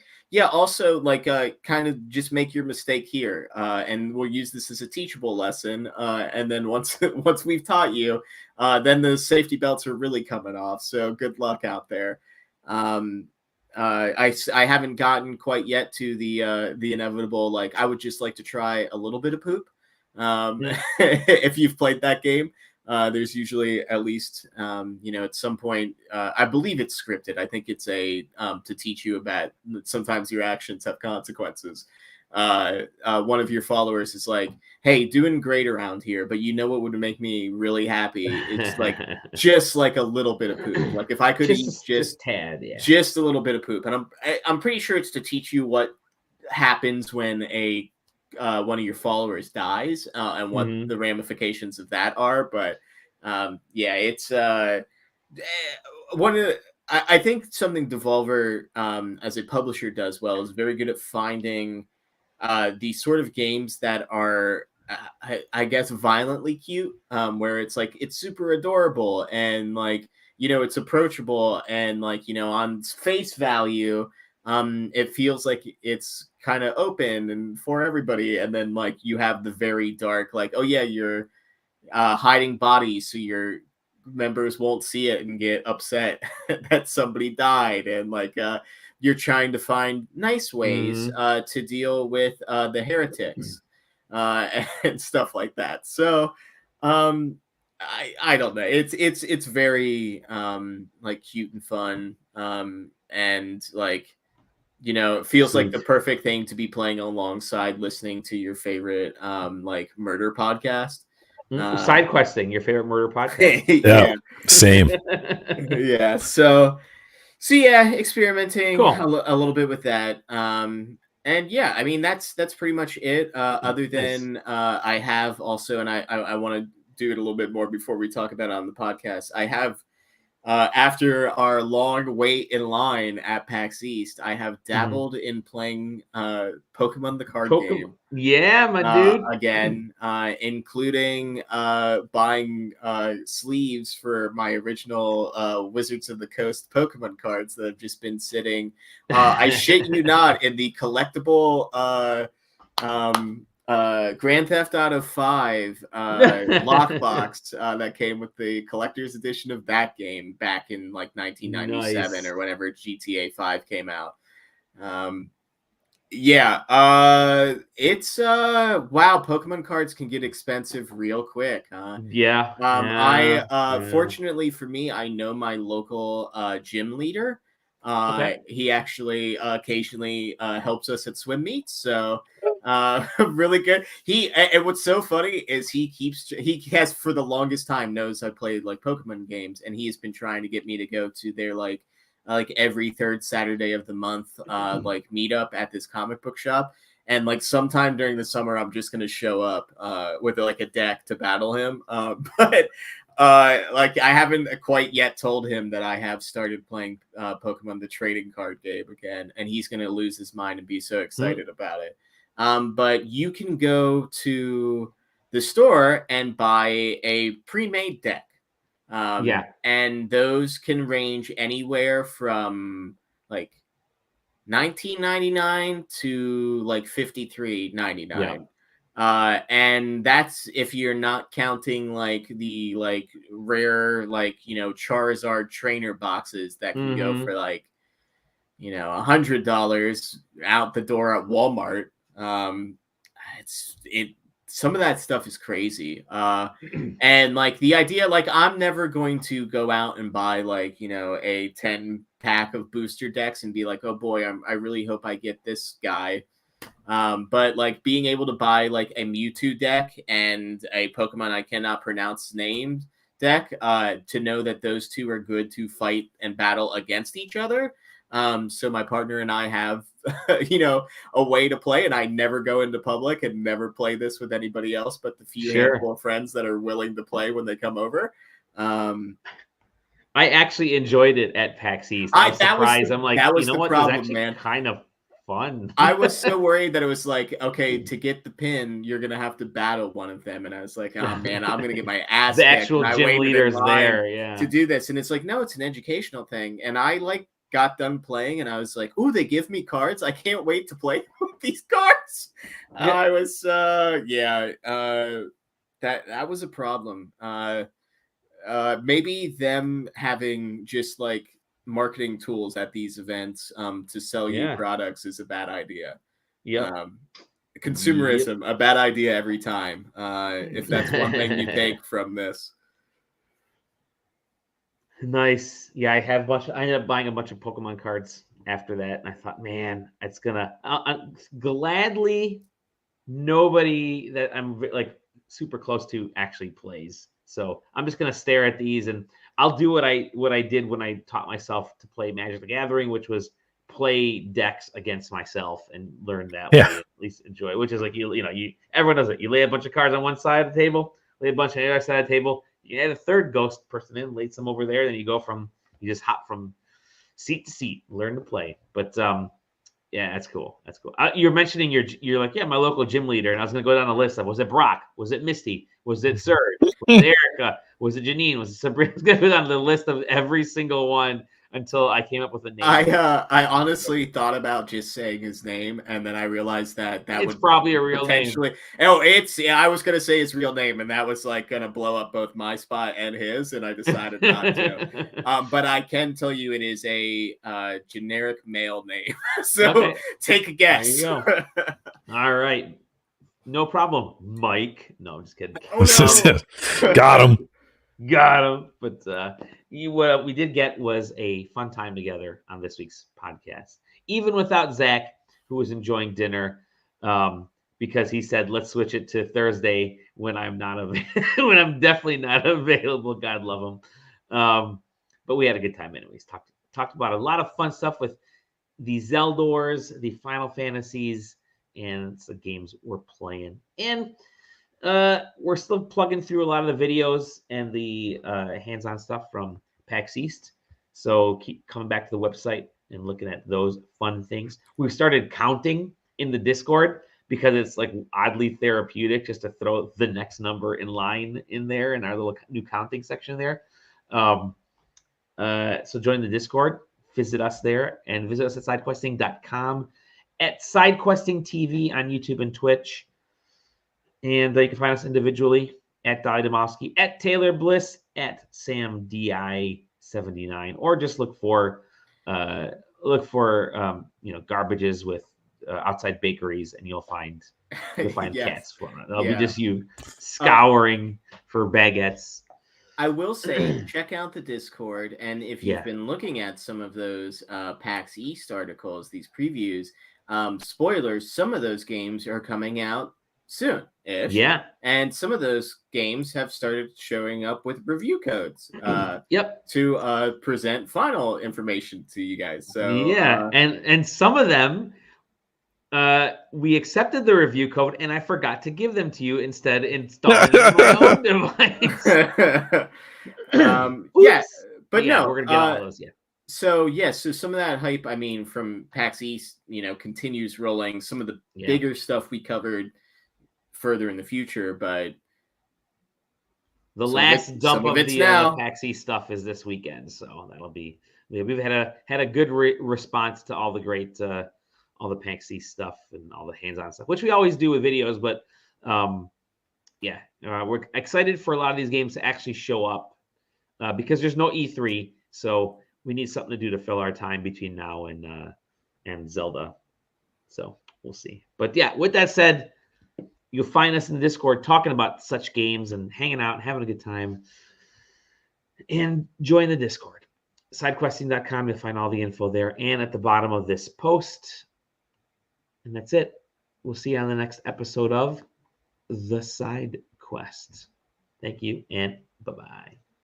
also like kind of just make your mistake here, and we'll use this as a teachable lesson, and then once we've taught you, then the safety belts are really coming off, so good luck out there. I haven't gotten quite yet to the inevitable, like I would just like to try a little bit of poop. If you've played that game, there's usually at least at some point, I believe it's scripted. I think it's to teach you about sometimes your actions have consequences. One of your followers is like, "Hey, doing great around here, but you know what would make me really happy? It's like just like a little bit of poop. Like if I could eat just a little bit of poop." And I'm pretty sure it's to teach you what happens when one of your followers dies, and what the ramifications of that are. But it's one of the, I think something Devolver as a publisher does well is very good at finding these sort of games that are I guess violently cute, where it's like it's super adorable and like it's approachable and like on face value it feels like it's kind of open and for everybody, and then like you have the very dark like, oh yeah, you're hiding bodies so your members won't see it and get upset that somebody died, and like you're trying to find nice ways to deal with the heretics and stuff like that. So I don't know, it's very like cute and fun, and like it feels like the perfect thing to be playing alongside listening to your favorite like murder podcast. SideQuesting, your favorite murder podcast. Yeah, same. Yeah, so yeah, experimenting a little bit with that. And yeah, I mean that's pretty much it. Other than I have also, and I want to do it a little bit more before we talk about it on the podcast. I have after our long wait in line at PAX East, I have dabbled in playing Pokemon the card game. Yeah, my dude. Again, including buying sleeves for my original Wizards of the Coast Pokemon cards that have just been sitting. I shit you not, in the collectible Grand Theft Auto 5 lockbox that came with the collector's edition of that game back in like 1997 Nice. or whenever GTA 5 came out. It's wow, Pokemon cards can get expensive real quick. Fortunately for me, I know my local gym leader. He actually occasionally helps us at swim meets, so really good. And what's so funny is he has for the longest time knows I played like Pokemon games, and he has been trying to get me to go to their like every third Saturday of the month like meetup at this comic book shop. And like sometime during the summer, I'm just gonna show up with like a deck to battle him. But like I haven't quite yet told him that I have started playing Pokemon the trading card game again, and he's gonna lose his mind and be so excited about it. But you can go to the store and buy a pre-made deck. And those can range anywhere from like $19.99 to like $53.99. And that's if you're not counting like the like rare like Charizard trainer boxes that can go for like $100 out the door at Walmart. Some of that stuff is crazy. And like the idea, like I'm never going to go out and buy like, a 10-pack of booster decks and be like, oh boy, I really hope I get this guy. But like being able to buy like a Mewtwo deck and a Pokemon I cannot pronounce named deck, to know that those two are good to fight and battle against each other. So my partner and I have, a way to play, and I never go into public and never play this with anybody else but the few handful of friends that are willing to play when they come over. I actually enjoyed it at PAX East. I was surprised. I'm like, you know what? Problem, it's actually kind of fun. I was so worried that it was like, okay, to get the pin, you're gonna have to battle one of them, and I was like, oh man, I'm gonna get my ass. The actual gym leaders there, to do this, and it's like, no, it's an educational thing, and I like got done playing, and I was like, oh, they give me cards. I can't wait to play with these cards. I was, that was a problem. Maybe them having just like marketing tools at these events to sell you products is a bad idea. Consumerism, a bad idea every time. If that's one thing you take from this. Nice. Yeah, I ended up buying a bunch of Pokemon cards after that, and I thought, man, it's gonna gladly nobody that I'm like super close to actually plays. So I'm just gonna stare at these, and I'll do what I did when I taught myself to play Magic the Gathering, which was play decks against myself and learn that way, at least enjoy it, which is like everyone does it. You lay a bunch of cards on one side of the table, lay a bunch on the other side of the table. You add a third ghost person in, lay some over there, then you just hop from seat to seat, learn to play. But yeah, that's cool. That's cool. You're mentioning you're like, yeah, my local gym leader, and I was gonna go down the list of, was it Brock? Was it Misty? Was it Serge? Was it Erica? Was it Janine? Was it Sabrina? I was gonna go down the list of every single one until I came up with a name. I honestly thought about just saying his name, and then I realized that it's probably a real name. Oh, I was gonna say his real name, and that was like gonna blow up both my spot and his, and I decided not to. But I can tell you it is a generic male name. So take a guess. There you go. All right. No problem, Mike. No, I'm just kidding. Oh, no. Got him. But what we did get was a fun time together on this week's podcast, even without Zach, who was enjoying dinner, because he said, let's switch it to Thursday when I'm not when I'm definitely not available. God love him. But we had a good time anyways. Talked about a lot of fun stuff with the Zeldors, the Final Fantasies, and the games we're playing. And we're still plugging through a lot of the videos and the hands-on stuff from PAX East. So keep coming back to the website and looking at those fun things. We've started counting in the Discord because it's like oddly therapeutic just to throw the next number in line in there in our little new counting section there. So join the Discord, visit us there, and visit us at sidequesting.com, at SideQuesting TV on YouTube and Twitch. And you can find us individually at Dolly Demowski, at Taylor Bliss, at Sam DI79, or just look for garbages with outside bakeries, and you'll find Yes. cats floating. It'll be just you scouring for baguettes. I will say, check out the Discord, and if you've been looking at some of those PAX East articles, these previews, spoilers, some of those games are coming out soon-ish. Yeah. And some of those games have started showing up with review codes to present final information to you guys. So and some of them we accepted the review code, and I forgot to give them to you, instead installing it on my own device. But no, we're gonna get all those. So some of that hype, I mean, from PAX East, continues rolling. Some of the bigger stuff we covered further in the future, but the last dump of the PAX East stuff is this weekend, so that'll be. We've had a good response to all the great. All the PAX East stuff and all the hands-on stuff, which we always do with videos. But we're excited for a lot of these games to actually show up because there's no E3, so we need something to do to fill our time between now and Zelda. So we'll see. But with that said, you'll find us in the Discord talking about such games and hanging out and having a good time. And join the Discord. SideQuesting.com, you'll find all the info there and at the bottom of this post. And that's it. We'll see you on the next episode of The Side Quest. Thank you, and bye-bye.